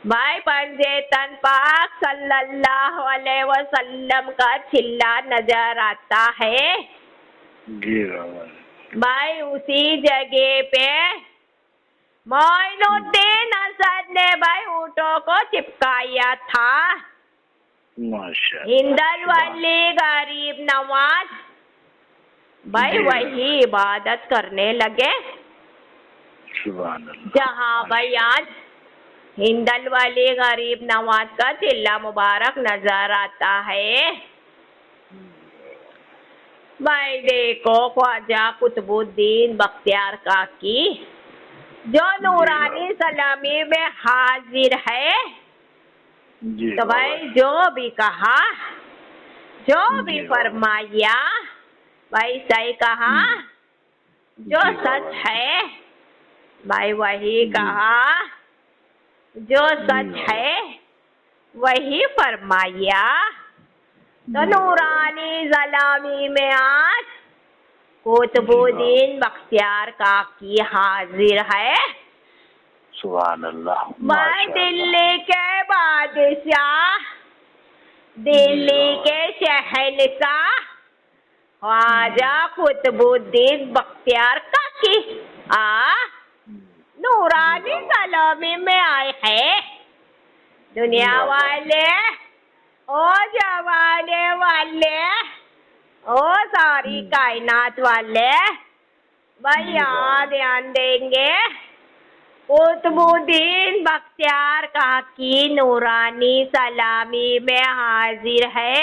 भाई पंजेतन पाक सल्लल्लाहु अलैहि वसल्लम का चिल्ला नजर आता है। जी बाबा। भाई उसी जगह पे मोइनुद्दीन हसन ने भाई ऊँटों को चिपकाया था। माशा हिंदल वाली गरीब नवाज भाई जी। वही इबादत करने लगे सुभान अल्लाह। जहाँ भाई आज हिंदल वाली गरीब नवाज का चिल्ला मुबारक नजर आता है। भाई देखो ख्वाजा कुतुबुद्दीन बख्तियार काकी जो नूरानी सलामी में हाजिर है, जी तो भाई जो भी कहा जो भी जी। फरमाया भाई सही कहा, जो जी सच बाबा। है भाई वही जी। कहा, जो सच जी। है वही फरमाया। तो जी। नूरानी सलामी में आज कुतुबुद्दीन बख्तियार काकी हाजिर है। सुभान अल्लाह। भाई माशा अल्लाह। दिल्ली के बादशाह, दिल्ली के शहंशाह ख्वाजा कुतुबुद्दीन बख्तियार काकी नूरानी सलामी में आए हैं। दुनिया वाले ओ जमाने वाले ओ सारी कायनात वाले भाई यहाँ ध्यान देंगे। कुतुबुद्दीन बख्तियार काकी नूरानी सलामी में हाजिर है,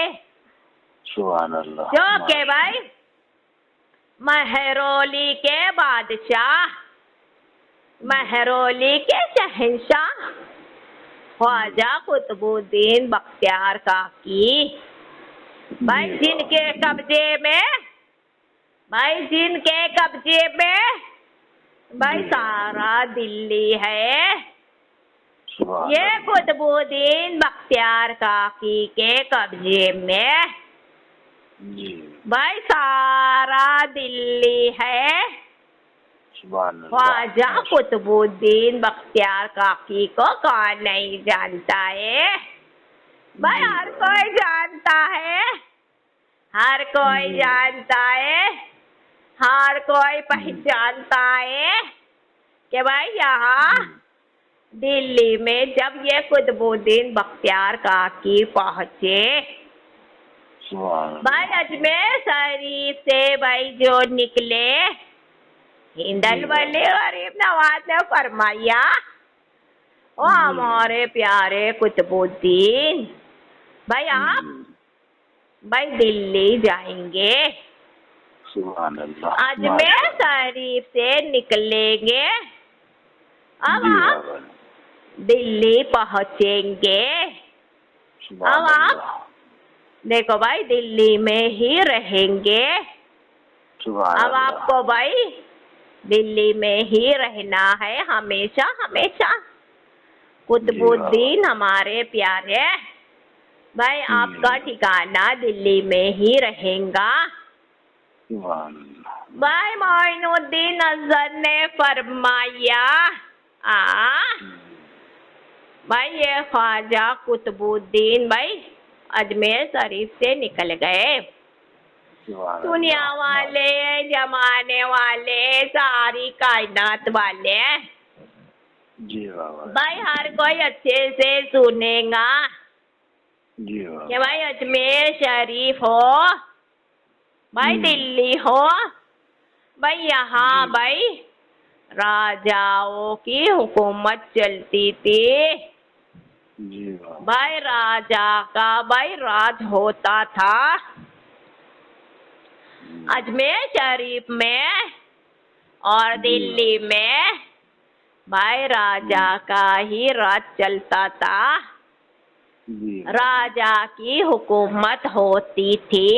सुभान अल्लाह। जो के भाई महरौली के बादशाह, महरौली के शहंशाह ख्वाजा कुतुबुद्दीन बख्तियार काकी भाई जिनके कब्जे में भाई सारा दिल्ली है। सुभान ये अल्लाह। कुतुबुद्दीन बख्तियार काकी के कब्जे में जी। भाई सारा दिल्ली है। सुभान अल्लाह। ख्वाजा कुतुबुद्दीन बख्तियार काकी को कौन नहीं जानता है। भाई हर कोई जानता है, हर कोई जानता है, हर कोई पहचानता है कि भाई यहाँ दिल्ली में जब ये कुतुबुद्दीन बख्तियार काकी पहुँचे, सुभान अल्लाह। भाई अजमेर शरीफ से भाई जो निकले, हिंदल वाले गरीब नवाज ने फरमाया ओ हमारे प्यारे कुतुबुद्दीन भाई आप भाई दिल्ली जाएंगे, सुभान अल्लाह। अजमेर शरीफ से निकलेंगे, अब जी आप बाबा। दिल्ली पहुँचेंगे। सुभान अब आप अल्लाह। देखो भाई दिल्ली में ही रहेंगे। सुभान अब अल्लाह। आपको भाई दिल्ली में ही रहना है हमेशा हमेशा। कुतुबुद्दीन हमारे प्यारे भाई आपका ठिकाना दिल्ली में ही रहेगा। सुभान अल्लाह। भाई मोइनुद्दीन हसन ने फरमाया भाई ये ख्वाजा कुतुबुद्दीन भाई अजमेर शरीफ से निकल गए। सुभान दुनिया अल्लाह। वाले, जमाने वाले, सारी कायनात वाले जी बाबा। भाई हर कोई अच्छे से सुनेगा जी कि बाबा। भाई अजमेर शरीफ हो, भाई दिल्ली हो, भाई यहाँ जी। भाई राजाओं की हुकूमत चलती थी। जी बाबा। भाई राजा का भाई राज होता था अजमेर शरीफ में और जी। दिल्ली में भाई राजा का ही राज चलता था। जी। राजा की हुकूमत होती थी।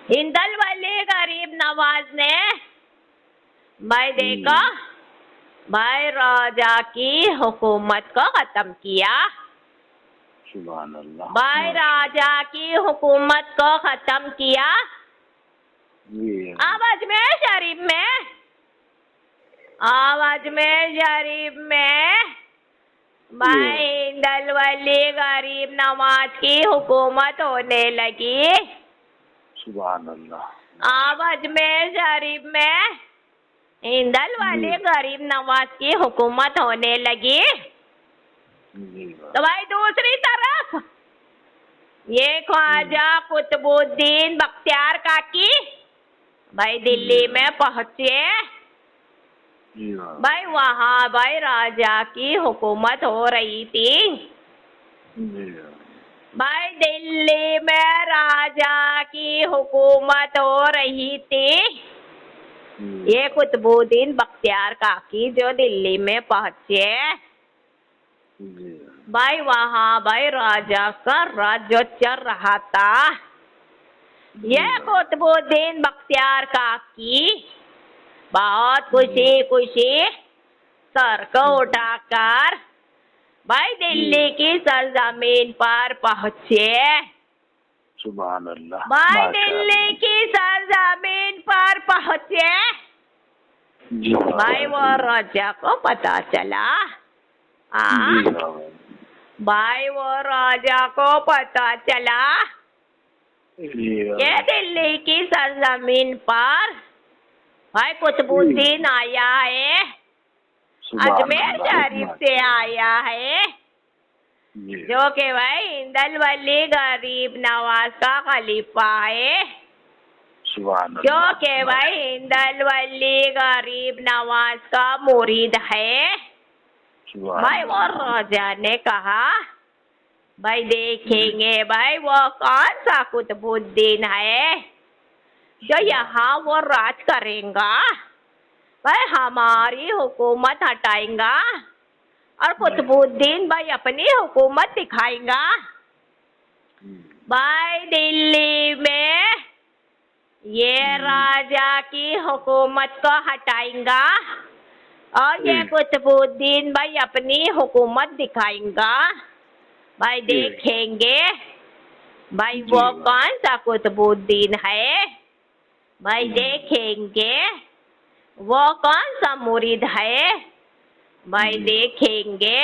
हिंदल वाले गरीब नवाज ने भाई देखो भाई राजा की हुकूमत को खत्म किया। सुभान अल्लाह। भाई राजा की हुकूमत को खत्म किया। जी। अब अजमेर शरीफ में, अब अजमेर शरीफ में भाई हिंदल वाले गरीब नवाज की हुकूमत होने लगी। सुभान अल्लाह। अब अजमेर शरीफ में हिंदल वाले गरीब नवाज की हुकूमत होने लगी। जी बाबा। तो भाई दूसरी तरफ ये ख्वाजा कुतुबुद्दीन बख्तियार काकी भाई दिल्ली में पहुंचे। जी बाबा। भाई वहाँ भाई राजा की हुकूमत हो रही थी। जी बाबा। भाई दिल्ली में राजा की हुकूमत हो रही थी। ये कुतुबुद्दीन बख्तियार काकी जो दिल्ली में पहुंचे, जी। भाई वहाँ भाई राजा का राज्य चल रहा था। ये कुतुबुद्दीन बख्तियार काकी बहुत खुशी खुशी सर को उठाकर भाई दिल्ली की सरजमीन पर पहुंचे। सुभान अल्लाह। भाई माशाअल्लाह। दिल्ली की सरजमीन पर पहुंचे। जी बाबा। भाई वो राजा को पता चला। जी बाबा। भाई वो राजा को पता चला जी कि बाबा। दिल्ली की सरजमीन पर भाई कुतुबुद्दीन आया है, सुभान अजमेर अल्लाह। शरीफ से आया है, जी। जो कि भाई हिंदल वली गरीब नवाज का खलीफा है, सुभान जो अल्लाह। कि भाई हिंदल वली गरीब नवाज का मुरीद है। सुभान भाई वो अल्लाह। राजा ने कहा भाई देखेंगे भाई वो कौन सा कुतुबुद्दीन है जो यहाँ वो राज करेगा, भाई हमारी हुकूमत हटाएगा और कुतुबुद्दीन भाई अपनी हुकूमत दिखाएगा। भाई दिल्ली में ये राजा की हुकूमत को हटाएगा और ये कुतुबुद्दीन भाई अपनी हुकूमत दिखाएगा। भाई देखेंगे भाई वो कौन सा कुतुबुद्दीन है, भाई देखेंगे वो कौन सा मुरीद है, भाई देखेंगे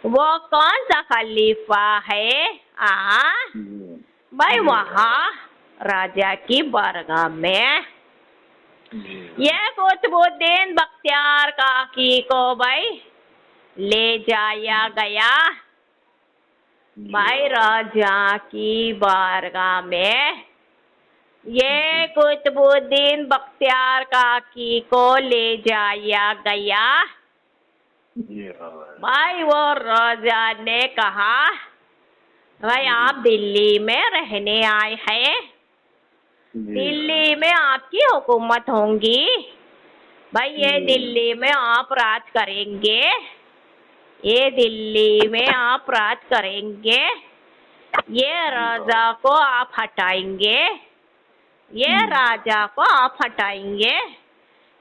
वो कौन सा खलीफा है। भाई वहाँ राजा की बारगाह में ये कुतुबुद्दीन बख्तियार काकी को भाई ले जाया गया। भाई राजा की बारगाह में ये कुतुबुद्दीन बख्तियार काकी को ले जाया गया। भाई वो राजा ने कहा भाई आप दिल्ली में रहने आए हैं, दिल्ली में आपकी हुकूमत होंगी, भाई ये दिल्ली में आप राज करेंगे, ये दिल्ली में आप राज करेंगे, ये राजा को आप हटाएंगे, ये राजा को आप हटाएंगे।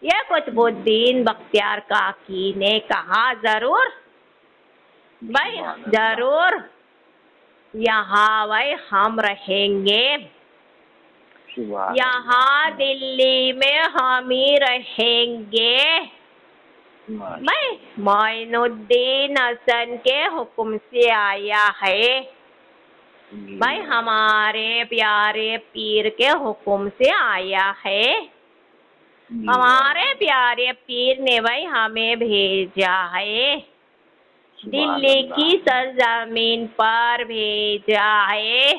ये कुतुबुद्दीन बख्तियार काकी ने कहा जरूर भाई जरूर यहाँ भाई हम रहेंगे, यहाँ दिल्ली में हम ही रहेंगे। भाई मोइनुद्दीन हसन के हुक्म से आया है, जी भाई हमारे प्यारे पीर के हुक्म से आया है। जी हमारे प्यारे पीर ने भाई हमें भेजा है, सुभान दिल्ली अल्लाह। की सरजमीन पर भेजा है।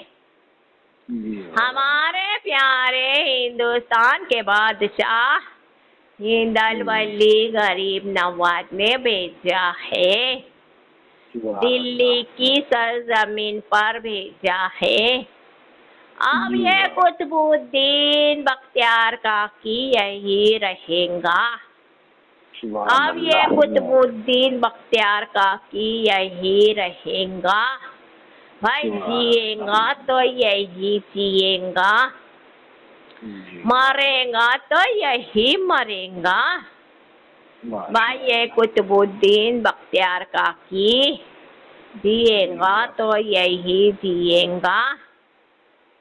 जी हमारे प्यारे हिंदुस्तान के बादशाह हिंदल वली गरीब नवाज ने भेजा है, सुभान दिल्ली अल्लाह। की सरजमीन पर भेजा है। अब जी ये कुतुबुद्दीन बख्तियार काकी यही रहेगा। सुभान अब ये अल्लाह। कुतुबुद्दीन बख्तियार काकी यही रहेगा। भाई सुभान जिएगा तो यही जिएगा, जी मरेगा तो यही मरेगा। माशाअल्लाह। भाई ये कुतुबुद्दीन बख्तियार काकी जिएगा तो यही जिएगा,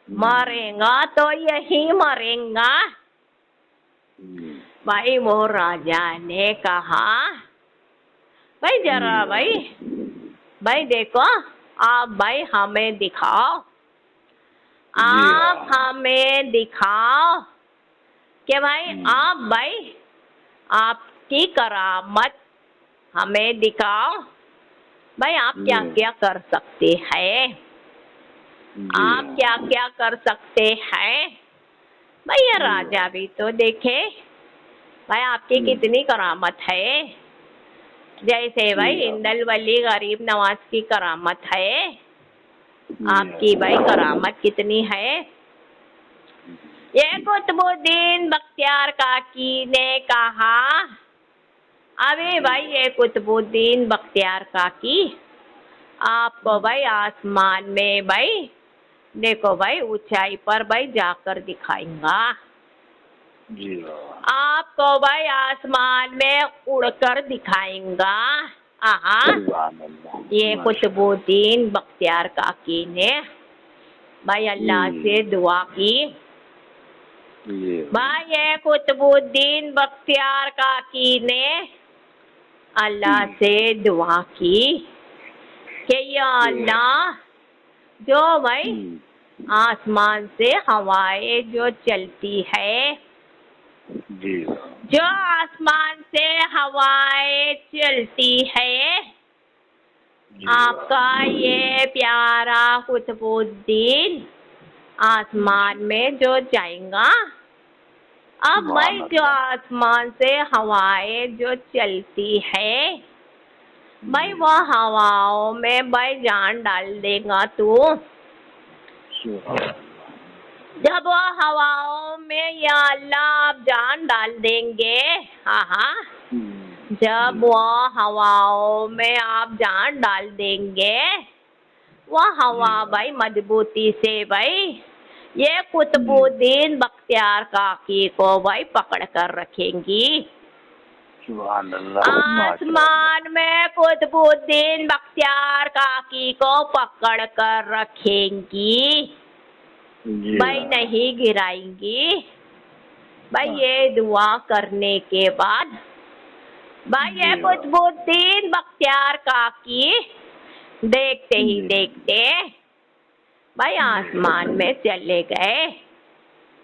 मरेगा तो यही मरेगा। जी भाई वो राजा ने कहा, भाई जरा भाई देखो, आप भाई हमें दिखाओ, आप हमें दिखाओ कि भाई आप भाई आपकी करामत हमें दिखाओ। भाई आप क्या क्या कर सकते हैं, आप क्या क्या कर सकते हैं। भाई ये राजा भी तो देखे भाई आपकी कितनी करामत है। जैसे भाई हिंदल वली गरीब नवाज की करामत है, आपकी भाई करामत कितनी है। ये कुतुबुद्दीन बख्तियार काकी ने कहा, अबे भाई ये कुतुबुद्दीन बख्तियार काकी, आपको भाई आसमान में भाई देखो भाई ऊंचाई पर भाई जाकर दिखाएंगा। जी आपको भाई आसमान में उड़कर दिखाएंगा। आहा, सुभान अल्लाह। ये कुतुबुद्दीन बख्तियार काकी ने भाई अल्लाह से दुआ की। जी भाई ये कुतुबुद्दीन बख्तियार काकी ने अल्लाह से दुआ की कि या अल्लाह, जो भाई आसमान से हवाएं जो चलती है, जी जो आसमान से हवाएं चलती है, आपका ये प्यारा कुतुबुद्दीन आसमान में जो जाएगा, अब भाई जो आसमान से हवाएं जो चलती है, भाई वह हवाओं में भाई जान डाल देगा तू। जब वो हवाओं में या अल्लाह आप जान डाल देंगे, हाँ, जब वो हवाओं में आप जान डाल देंगे, वह हवा भाई मजबूती से भाई ये कुतुबुद्दीन बख्तियार काकी को भाई पकड़ कर रखेंगी। सुभान अल्लाह। आसमान में कुतुबुद्दीन बख्तियार काकी को पकड़ कर रखेंगी, भाई नहीं गिराएंगी। भाई ये दुआ करने के बाद भाई ये कुतुबुद्दीन बख्तियार काकी देखते ही देखते भाई आसमान में चले गए।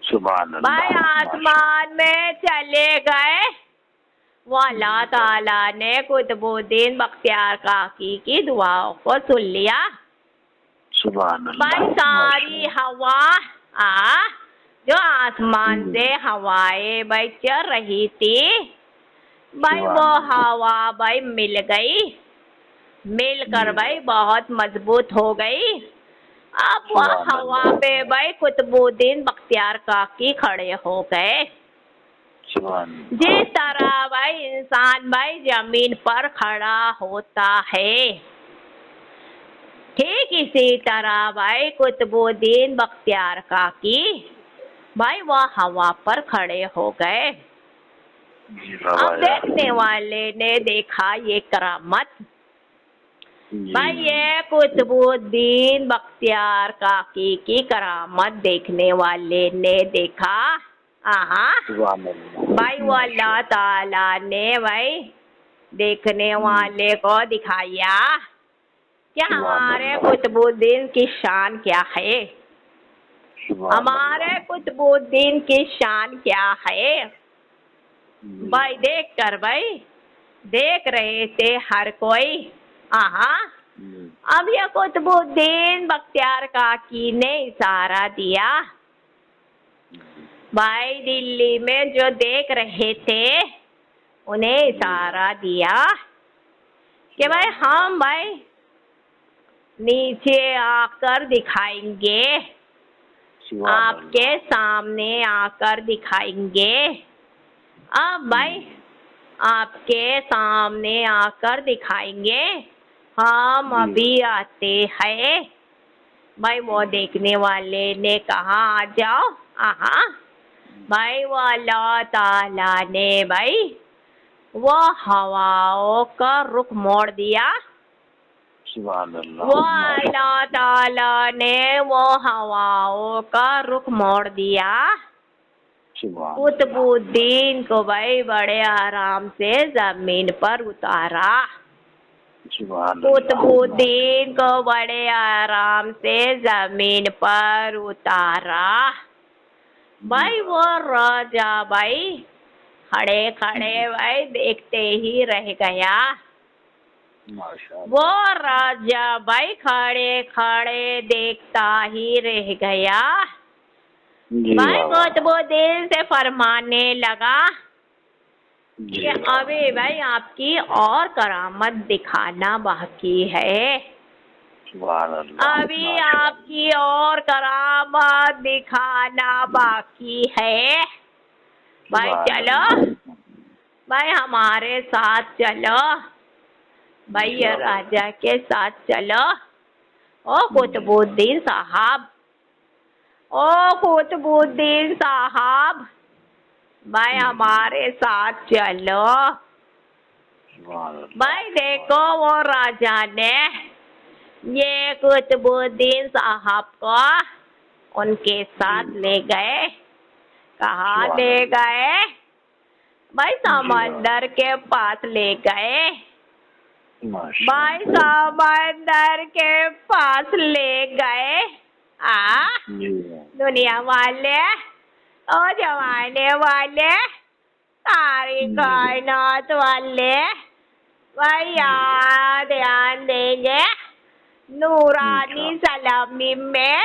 सुभान अल्लाह। भाई आसमान में चले गए। वो अल्लाह ताला ने कुतुबुद्दीन बख्तियार काकी की दुआओं को सुन लिया। सुभान अल्लाह। भाई सारी हवा जो आसमान से हवाएं भाई चल रही थी, भाई वो हवा भाई मिल गई, मिलकर भाई बहुत मजबूत हो गई। अब वह हवा पे भाई कुतुबुद्दीन बख्तियार काकी खड़े हो गए। जिस तरह भाई इंसान भाई जमीन पर खड़ा होता है, ठीक इसी तरह भाई कुतुबुद्दीन बख्तियार काकी भाई वह हवा पर खड़े हो गए। अब देखने वाले ने देखा ये करामत। भाई ये कुतुबुद्दीन बख्तियार काकी की करामत देखने वाले ने देखा। भाई वो अल्लाह ताला ने भाई देखने वाले को दिखाया क्या हमारे कुतुबुद्दीन की शान क्या है? हमारे कुतुबुद्दीन की शान क्या है? भाई देख कर भाई देख रहे थे हर कोई। आहा, अब ये कुतुबुद्दीन बख्तियार काकी ने इशारा दिया। भाई दिल्ली में जो देख रहे थे उन्हें इशारा दिया कि भाई हम भाई नीचे आकर दिखाएंगे, आपके सामने आकर दिखाएंगे। अब भाई आपके सामने आकर दिखाएंगे, हम अभी आते हैं। भाई वो देखने वाले ने कहा आ जाओ। आहा, भाई वो अल्लाह ताला ने भाई वो हवाओं का रुख मोड़ दिया। वो अल्लाह ताला ने वो हवाओं का रुख मोड़ दिया। कुतुबुद्दीन को भाई बड़े आराम से जमीन पर उतारा। कुतुबुद्दीन को बड़े आराम से जमीन पर उतारा। भाई वो राजा भाई खड़े खड़े भाई देखते ही रह गया। वो राजा भाई खड़े खड़े देखता ही रह गया। भाई कुतुबुद्दीन से फरमाने लगा कि अभी भाई आपकी और करामत दिखाना बाकी है। अभी आपकी और करामत दिखाना बाकी है। भाई चलो, भाई हमारे साथ चलो। भाई ये राजा के साथ चलो। ओ कुतुबुद्दीन साहब, ओ कुतुबुद्दीन साहब, भाई हमारे साथ चलो। भाई देखो वो राजा ने ये कुतुबुद्दीन साहब को उनके साथ ले गए। कहाँ ले गए? भाई समंदर के पास ले गए। भाई समंदर के पास ले गए। दुनिया वाले, ओ जमाने वाले, सारी कायनात वाले, भाई याद ध्यान देंगे नूरानी सलामी में।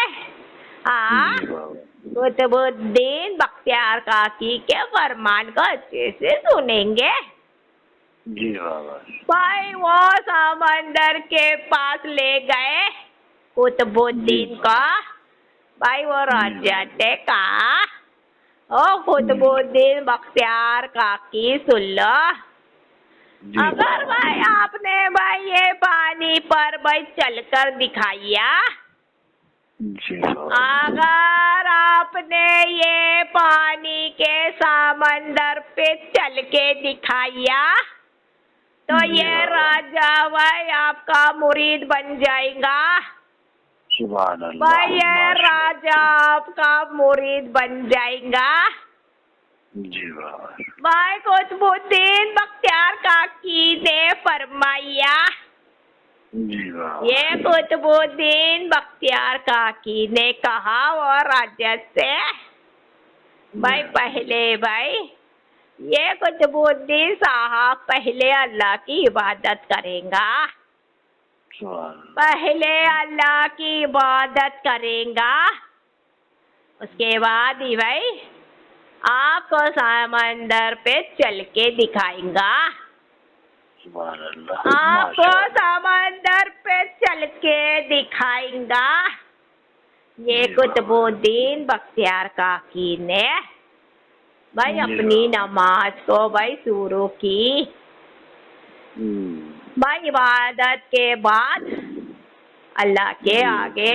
कुतुबुद्दीन बख्तियार काकी के फरमान को अच्छे से सुनेंगे। भाई वो समंदर के पास ले गए कुतुबुद्दीन को। भाई वो राजा ने कहा, ओ कुतुबुद्दीन बख्तियार काकी सुन लो, अगर भाई आपने भाई ये पानी पर भाई चलकर दिखाया, अगर आपने ये पानी के समंदर पे चल के दिखाया तो ये राजा भाई आपका मुरीद बन जाएगा। भाई ये राजा आपका मुरीद बन जाएगा। भाई कुतुबुद्दीन बख्तियार काकी ने फरमाया। ये कुतुबुद्दीन बख्तियार काकी ने कहा वो राजा से, भाई पहले भाई ये कुतुबुद्दीन साहब पहले अल्लाह की इबादत करेगा। पहले अल्लाह की इबादत करेगा, उसके बाद ही भाई आपको समंदर पे चल के दिखाएगा। आपको समंदर पे चल के दिखाएगा। ये कुतुबुद्दीन बख्तियार काकी ने भाई अपनी नमाज को भाई शुरू की। भाई इबादत के बाद अल्लाह के आगे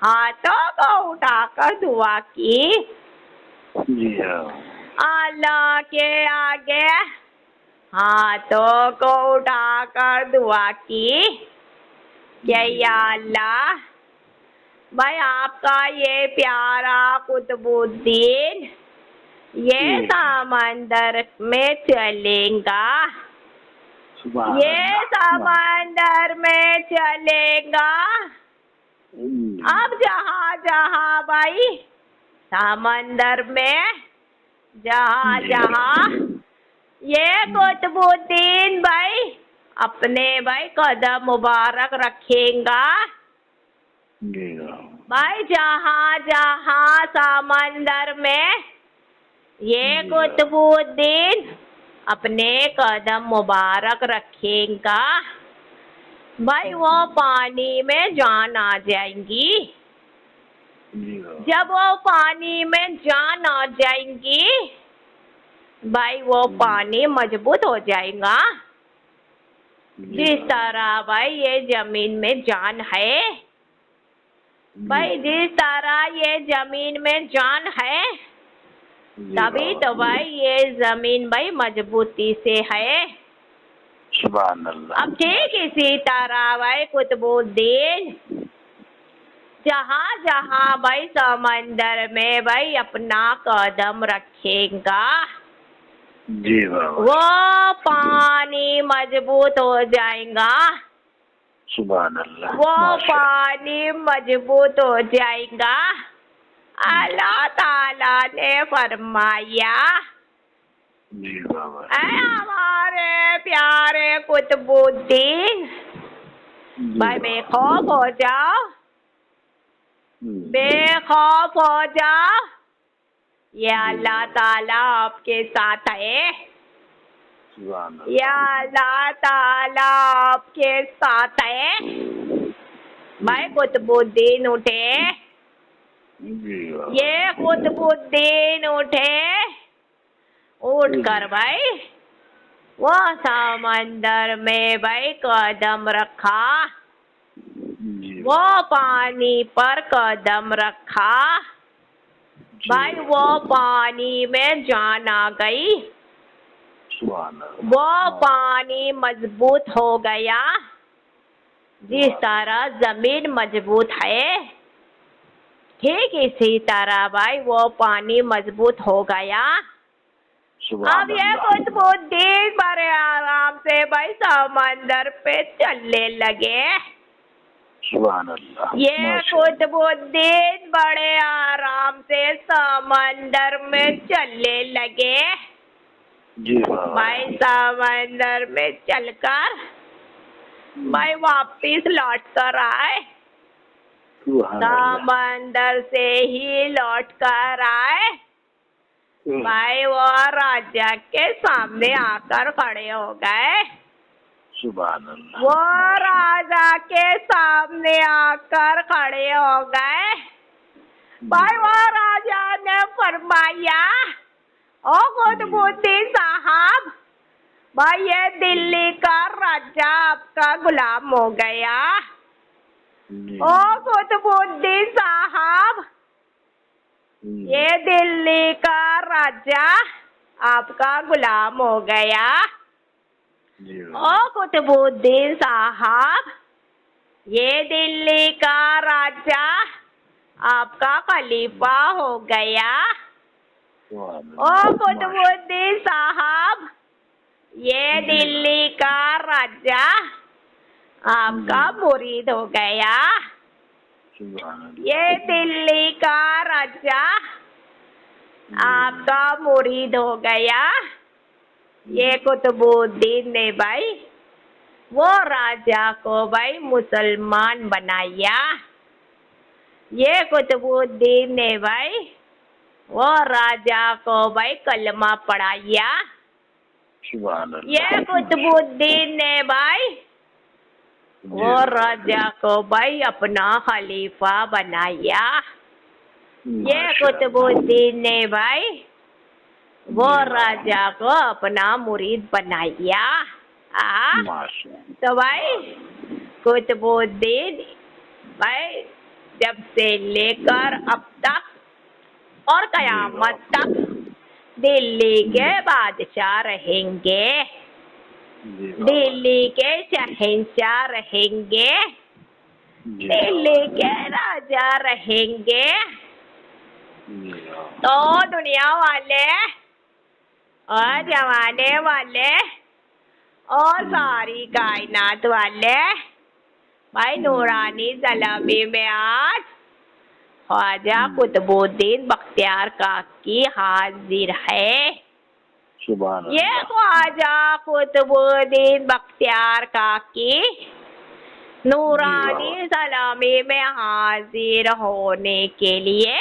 हाथों को उठाकर दुआ की। अल्लाह के आगे हाथों को उठाकर दुआ की कि या अल्लाह, भाई आपका ये प्यारा कुतुबुद्दीन ये समंदर में चलेगा। सुभान ये अल्लाह। समंदर में चलेगा। अब जहाँ जहाँ भाई समंदर में जहाँ जहाँ ये कुतुबुद्दीन भाई अपने भाई कदम मुबारक रखेगा जी भाई, जहाँ जहाँ समंदर में ये कुतुबुद्दीन अपने कदम मुबारक रखेगा भाई, वो पानी में जान आ जाएंगी। जी जब वो पानी में जान आ जाएंगी भाई, वो पानी मजबूत हो जाएगा। जिस तरह भाई ये जमीन में जान है भाई, जिस तरह ये जमीन में जान है तभी तो भाई ये जमीन भाई मजबूती से है। सुभान अल्लाह। अब ठीक इसी तरह भाई कुतुबुद्दीन जहाँ जहाँ भाई समंदर में भाई अपना कदम रखेगा जी बाबा। वो पानी मजबूत हो जाएगा। सुभान अल्लाह। वो माशा- पानी मजबूत हो जाएगा। अल्लाह ताला ने फरमाया, जी बाबा। ऐ हमारे प्यारे कुतुबुद्दीन जी भाई बेखौफ हो जाओ, हम्म, बेखौफ हो जाओ। ये अल्लाह ताला आपके साथ है। सुभान अल्लाह। या अल्लाह ताला आपके साथ है। भाई कुतुबुद्दीन उठे, जी बाबा। ये कुतुबुद्दीन उठे, उठ कर भाई वो समंदर में भाई कदम रखा, जी वो पानी पर कदम रखा भाई, वो पानी में जान आ गई। सुभान अल्लाह। वो पानी मजबूत हो गया। जिस तरह जमीन मजबूत है ठीक इसी तरह भाई वो पानी मजबूत हो गया। सुभान अब ये अल्लाह। कुतुबुद्दीन बड़े आराम से भाई समंदर पे चलने लगे। सुभान अल्लाह। ये माशा- कुतुबुद्दीन बड़े आराम से समंदर में चलने लगे। जी बाबा। भाई समंदर में चलकर भाई वापिस लौट कर आए। सुभान अल्लाह। समंदर से ही लौट कर आए भाई, वो राजा के सामने आकर खड़े हो गए। सुभान अल्लाह। वो राजा के सामने आकर खड़े हो गए भाई, वो राजा ने फरमाया, ओ कुतुबुद्दीन साहब भाई ये दिल्ली का राजा आपका गुलाम हो गया। जी। ओ कुतुबुद्दीन साहब ये दिल्ली का राजा आपका गुलाम हो गया। जी ओ कुतुबुद्दीन साहब ये दिल्ली का राजा आपका खलीफा हो गया। सुभान ओ अल्लाह। कुतुबुद्दीन साहब ये दिल्ली का राजा आपका मुरीद हो गया। सुभान अल्लाह। ये दिल्ली का राजा आपका मुरीद हो गया। ये कुतुबुद्दीन ने भाई वो राजा को भाई मुसलमान बनाया। ये कुतुबुद्दीन ने भाई वो राजा को भाई कलमा पढ़ाया। सुभान अल्लाह। ये कुतुबुद्दीन ने भाई वो राजा को भाई अपना खलीफा बनाया। ये माशा- कुतुबुद्दीन ने भाई वो राजा को अपना मुरीद बनाया। माशा- तो भाई कुतुबुद्दीन भाई जब से लेकर अब तक और कयामत तक दिल्ली के बादशाह रहेंगे, जी बाबा। दिल्ली के शहंशाह रहेंगे, जी दिल्ली के राजा रहेंगे। जी बाबा। तो दुनिया वाले और जमाने वाले और सारी कायनात वाले भाई नूरानी सलामी में आज ख्वाजा कुतुबुद्दीन बख्तियार काकी हाजिर है। सुभान ये अल्लाह। ख्वाजा कुतुबुद्दीन बख्तियार काकी नूरानी सलामी में हाजिर होने के लिए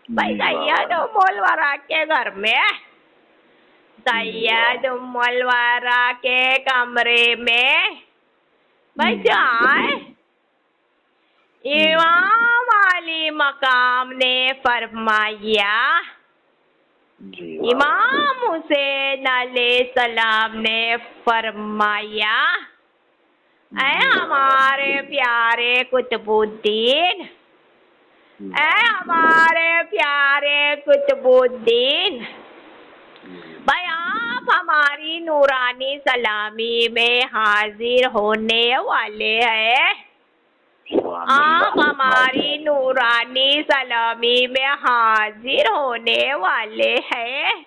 भाई सैयद उम्मुल वरा के घर में, सैयद उम्मुल वरा के कमरे में भाई जाए इमाम अली मकाम ने फरमाया, जी इमाम हुसैन अलैहिस्सलाम ने फरमाया, ऐ हमारे प्यारे कुतुबुद्दीन, ऐ हमारे प्यारे कुतुबुद्दीन, भाई आप हमारी नूरानी सलामी में हाजिर होने वाले हैं। आप हमारी नूरानी सलामी में हाजिर होने वाले हैं।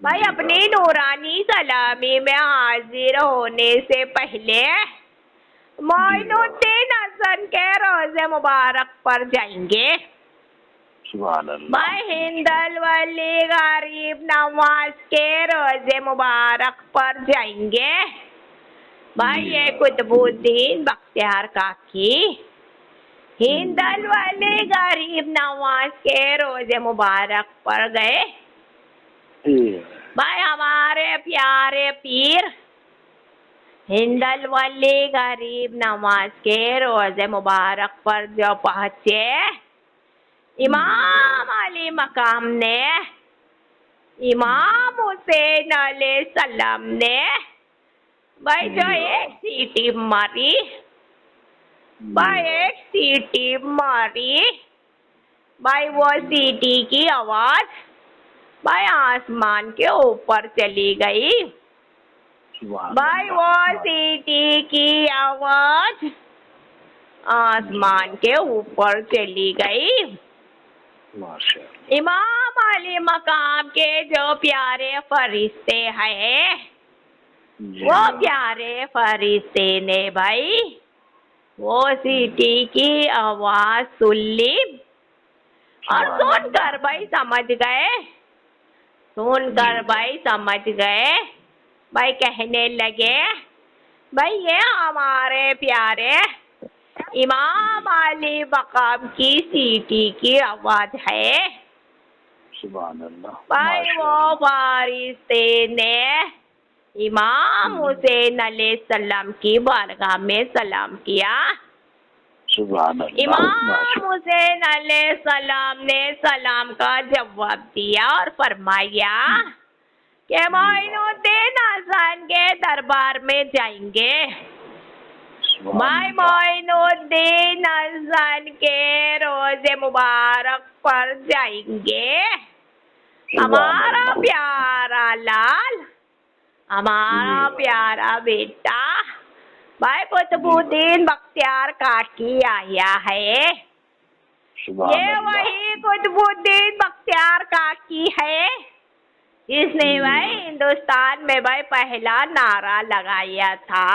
भाई अपनी नूरानी सलामी में हाजिर होने से पहले मोइनुद्दीन हसन के रोजे मुबारक पर जाएंगे। सुभान अल्लाह। भाई हिंदल वली गरीब नवाज के रोजे मुबारक पर जाएंगे। भाई ये कुतुबुद्दीन बख्तियार काकी हिंदल वली गरीब नवाज के रोजे मुबारक पर गए। भाई हमारे प्यारे पीर हिंदल वली गरीब नवाज के रोजे मुबारक पर जो पहुंचे, इमाम अली मकाम ने, इमाम हुसैन अलैहिस्सलाम ने भाई जो एक सीटी मारी, भाई एक सीटी मारी, भाई वो सीटी की आवाज भाई आसमान के ऊपर चली गई। भाई वो सीटी की आवाज आसमान के ऊपर चली गई। माशाअल्लाह। इमाम अली मकाम के जो प्यारे फरिश्ते हैं, वो प्यारे फरिश्ते ने भाई वो सीटी की आवाज सुन ली और सुनकर भाई समझ गए, सुनकर भाई समझ गए। भाई कहने लगे, भाई ये हमारे प्यारे इमाम अली मकाम की सीटी की आवाज है। सुभान अल्लाह। भाई वो फरिश्ते ने इमाम हुसैन अलैहिस्सलाम की बारगाह में सलाम किया। सुभान अल्लाह। इमाम हुसैन अलैहिस्सलाम ने सलाम का जवाब दिया और फरमाया कि मोइनुद्दीन हसन के दरबार में जाएंगे। भाई मोइनुद्दीन हसन के रोजे मुबारक पर जाएंगे। हमारा प्यारा लाल, हमारा प्यारा बेटा भाई कुतुबुद्दीन बख्तियार काकी आया है। ये वही कुतुबुद्दीन बख्तियार काकी है जिसने भाई हिंदुस्तान में भाई पहला नारा लगाया था।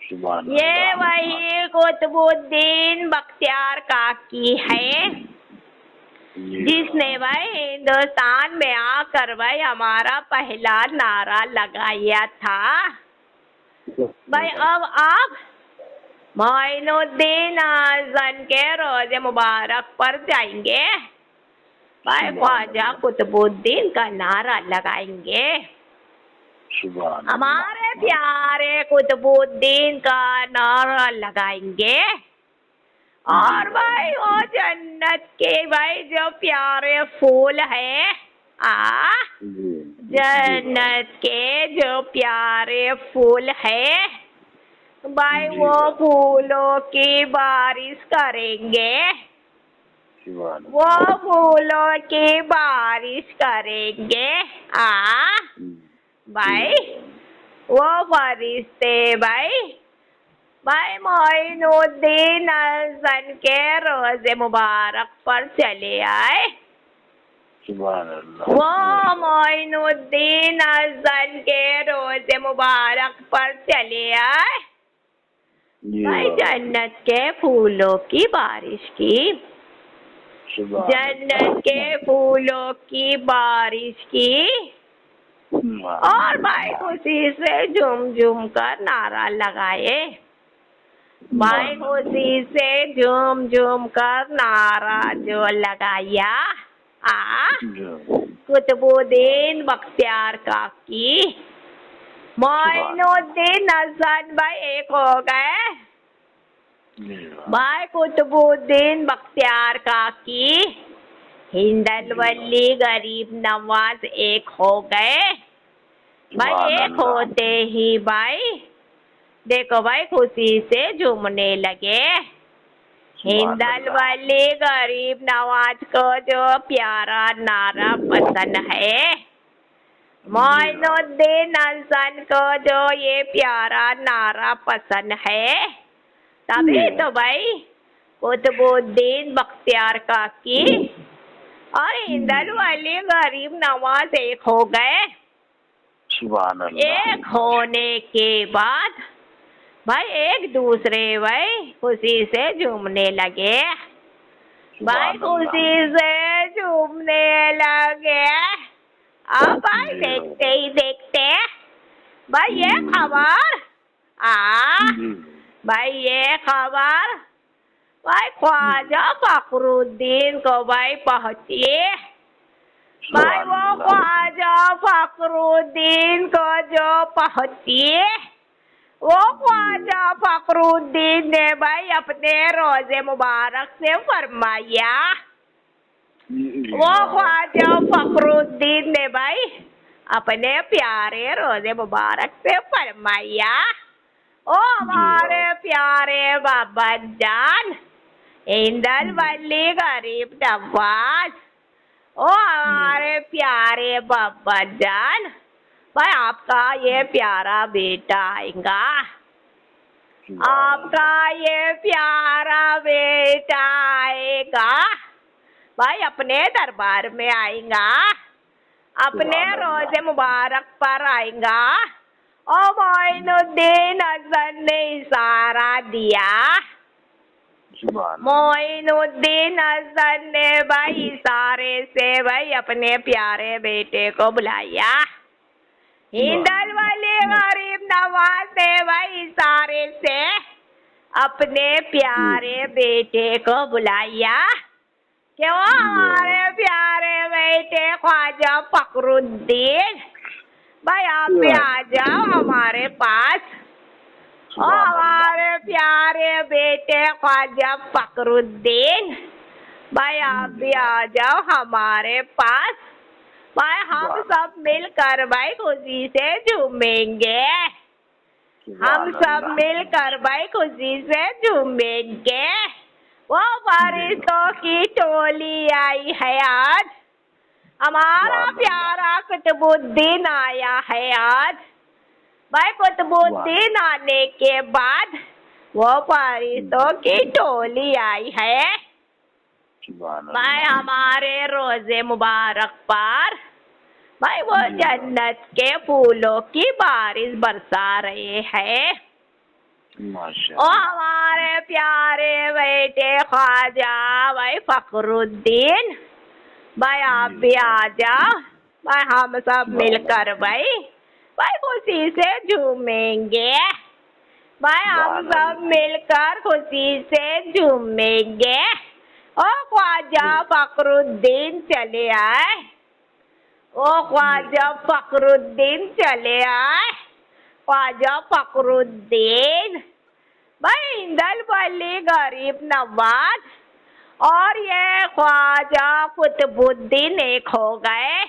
ये वही कुतुबुद्दीन बख्तियार काकी है जिसने भाई हिंदुस्तान में आकर भाई हमारा पहला नारा लगाया था। भाई अब आप मोइनुद्दीन हसन के रोजे मुबारक पर जाएंगे। भाई ख्वाजा कुतुबुद्दीन का नारा लगाएंगे। हमारे प्यारे कुतुबुद्दीन का नारा लगाएंगे और भाई वो जन्नत के भाई जो प्यारे फूल है, जन्नत के जो प्यारे फूल है भाई वो फूलों की बारिश करेंगे। वो फूलों की बारिश करेंगे। भाई वो फरिश्ते भाई मोइनुद्दीन हसन के रोजे मुबारक पर चले आए। सुभान अल्लाह। वो मोइनुद्दीन हसन के रोजे मुबारक पर चले आए जी भाई बाबा। जन्नत के फूलों की बारिश की, सुभान जन्नत के फूलों की बारिश की, अल्लाह। और भाई खुशी से झूम झूम कर नारा लगाए, भाई खुशी से झूम झूम कर नारा जो लगाया कुतुबुद्दीन बख्तियार काकी मोइनुद्दीन हसन भाई एक हो गए, भाई कुतुबुद्दीन बख्तियार काकी हिंदल वली गरीब नवाज एक हो गए भाई। एक होते ही भाई देखो भाई खुशी से झूमने लगे। हिंदल वली गरीब नवाज को जो प्यारा नारा पसंद है, मोइनुद्दीन हसन को जो ये प्यारा नारा पसंद है, तभी तो भाई कुतुबुद्दीन बख्तियार काकी और हिंदल वली गरीब नवाज एक हो गए। सुभान अल्लाह। एक होने के बाद भाई एक दूसरे भाई खुशी से झूमने लगे, भाई खुशी से झूमने लगे। अब भाई देखते ही देखते भाई ये खबर भाई ये खबर भाई ख्वाजा फखरुद्दीन को भाई पहुंची। भाई वो ख्वाजा फखरुद्दीन को जो पहुंची, वो ख्वाजा फखरुद्दीन ने भाई अपने रोजे मुबारक से फरमाया, वो ख्वाजा फखरुद्दीन ने भाई अपने प्यारे रोजे मुबारक से फरमाया, ओ हमारे प्यारे बाबा जान हिंदल वली गरीब नवाज, ओ हमारे प्यारे बाबा जान भाई आपका ये प्यारा बेटा आएगा, आपका ये प्यारा बेटा आएगा भाई अपने दरबार में आएगा, अपने रोजे मुबारक पर आएगा। ओ मोइनुद्दीन हसन ने इशारा दिया, मोइनुद्दीन हसन ने भाई इशारे से भाई अपने प्यारे बेटे को बुलाया। हिंदल वली गरीब नवाज ने भाई इशारे से अपने प्यारे बेटे को बुलाया कि वो हमारे प्यारे बेटे ख्वाजा फखरुद्दीन भाई आप भी आ जाओ हमारे पास। ओ हमारे प्यारे बेटे ख्वाजा फखरुद्दीन भाई आप भी आ जाओ हमारे पास, भाई हम सब मिलकर भाई खुशी से झूमेंगे, हम सब मिलकर भाई खुशी से झूमेंगे। वो बारिशों की टोली आई है आज, हमारा प्यारा कुतुबुद्दीन आया है आज, भाई कुतुबुद्दीन आने के बाद वो बारिशों की टोली आई है भाई हमारे रोजे मुबारक पर भाई वो जन्नत के फूलों की बारिश बरसा रहे हैं। ओ हमारे प्यारे बेटे ख्वाजा भाई फखरुद्दीन भाई आप भी आ जाओ, भाई हम सब मिलकर भाई खुशी से झूमेंगे, भाई हम सब मिलकर खुशी से झूमेंगे। ओ ख्वाजा फखरुद्दीन चले आए, ओ ख्वाजा फखरुद्दीन चले आए, ख्वाजा फखरुद्दीन भाई हिंदल वली गरीब नवाज और ये ख्वाजा कुतुबुद्दीन एक हो गए,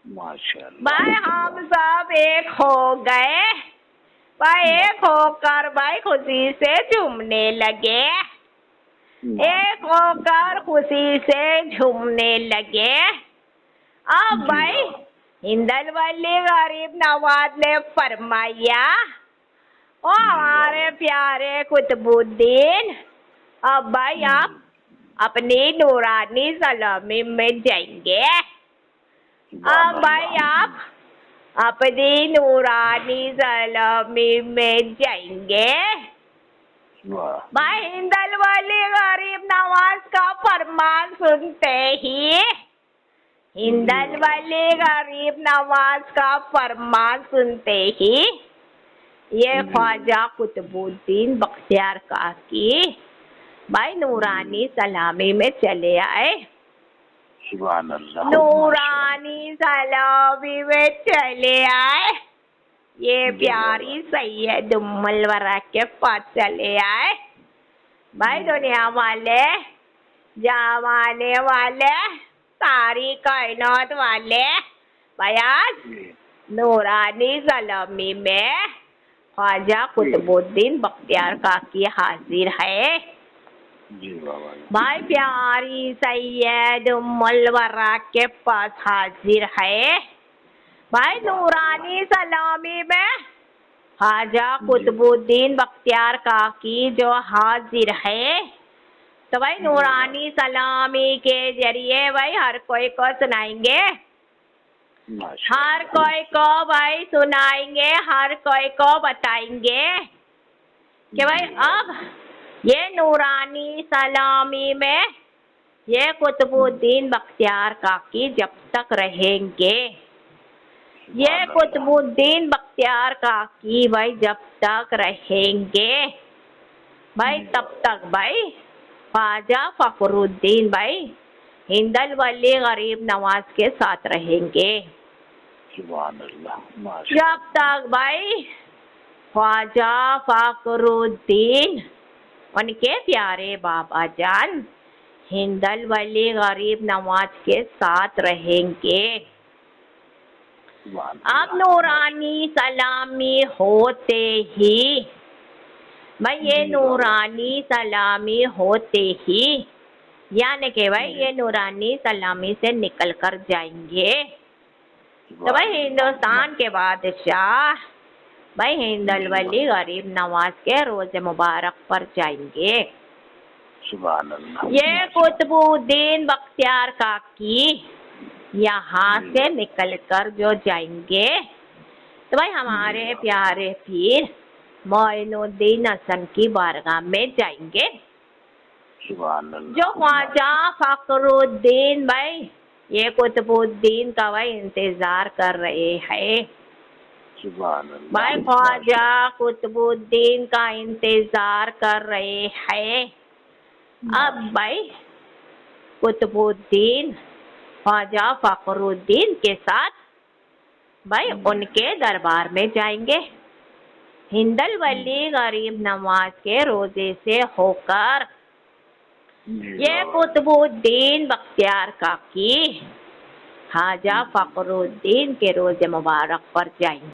भाई हम सब एक हो गए, भाई एक होकर भाई खुशी से झूमने लगे, एक होकर खुशी से झूमने लगे। अब भाई हिंदल वली गरीब नवाज ने फरमाया, ओ हमारे प्यारे कुतुबुद्दीन अब भाई आप अपनी नूरानी सलामी में जाएंगे। अब भाई आप अपनी नूरानी सलामी में जाएंगे। वाह भाई हिंदल वाली गरीब नवाज का फरमान सुनते ही, हिंदल वाली गरीब नवाज का फरमान सुनते ही ये ख्वाजा कुतुबुद्दीन बख्तियार काकी भाई नूरानी सलामी में चले आए। सुभान अल्लाह नूरानी सलामी में चले आए। ये प्यारी सैयद उम्मुल वरा के पास चले आए। भाई दुनिया वाले, जमाने वाले, सारी कायनात वाले भाई आज नूरानी सलामी में ख्वाजा कुतुबुद्दीन बख्तियार काकी हाजिर है। जी बाबा भाई प्यारी सैयद उम्मुल वरा के पास हाजिर है। भाई नूरानी सलामी में ख्वाजा कुतुबुद्दीन बख्तियार काकी जो हाजिर है, तो भाई नूरानी सलामी के जरिए भाई हर कोई को सुनाएंगे, हर कोई को भाई सुनाएंगे, हर कोई को बताएंगे कि भाई अब ये नूरानी सलामी में ये कुतुबुद्दीन बख्तियार काकी जब तक रहेंगे, ये कुतुबुद्दीन बख्तियार काकी भाई जब तक रहेंगे भाई तब तक भाई ख्वाजा फखरुद्दीन भाई हिंदल वली गरीब नवाज के साथ रहेंगे। सुभान अल्लाह जब तक भाई ख्वाजा फखरुद्दीन उनके प्यारे बाबा जान हिंदल वली गरीब नवाज के साथ रहेंगे। अब नूरानी सलामी होते ही भाई ये नूरानी सलामी होते ही यानी कि भाई ये नूरानी सलामी से निकल कर जाएंगे, तो भाई हिंदुस्तान के बादशाह भाई हिंदल वली गरीब नवाज के रोज़े मुबारक पर जाएंगे। सुभान अल्लाह ये कुतुबुद्दीन बख्तियार काकी यहाँ से निकल कर जो जाएंगे, तो भाई हमारे प्यारे पीर मोइनुद्दीन हसन की बारगाह में जाएंगे। सुभान अल्लाह जो ख्वाजा फखरुद्दीन भाई ये कुतुबुद्दीन का भाई इंतजार कर रहे हैं। सुभान अल्लाह भाई ख्वाजा कुतुबुद्दीन का इंतजार कर रहे हैं। अब भाई कुतुबुद्दीन ख्वाजा फखरुद्दीन के साथ भाई उनके दरबार में जाएंगे। हिंदल वली गरीब नवाज के रोजे से होकर ये कुतुबुद्दीन बख्तियार काकी ख्वाजा फखरुद्दीन के रोजे मुबारक पर जाएंगे।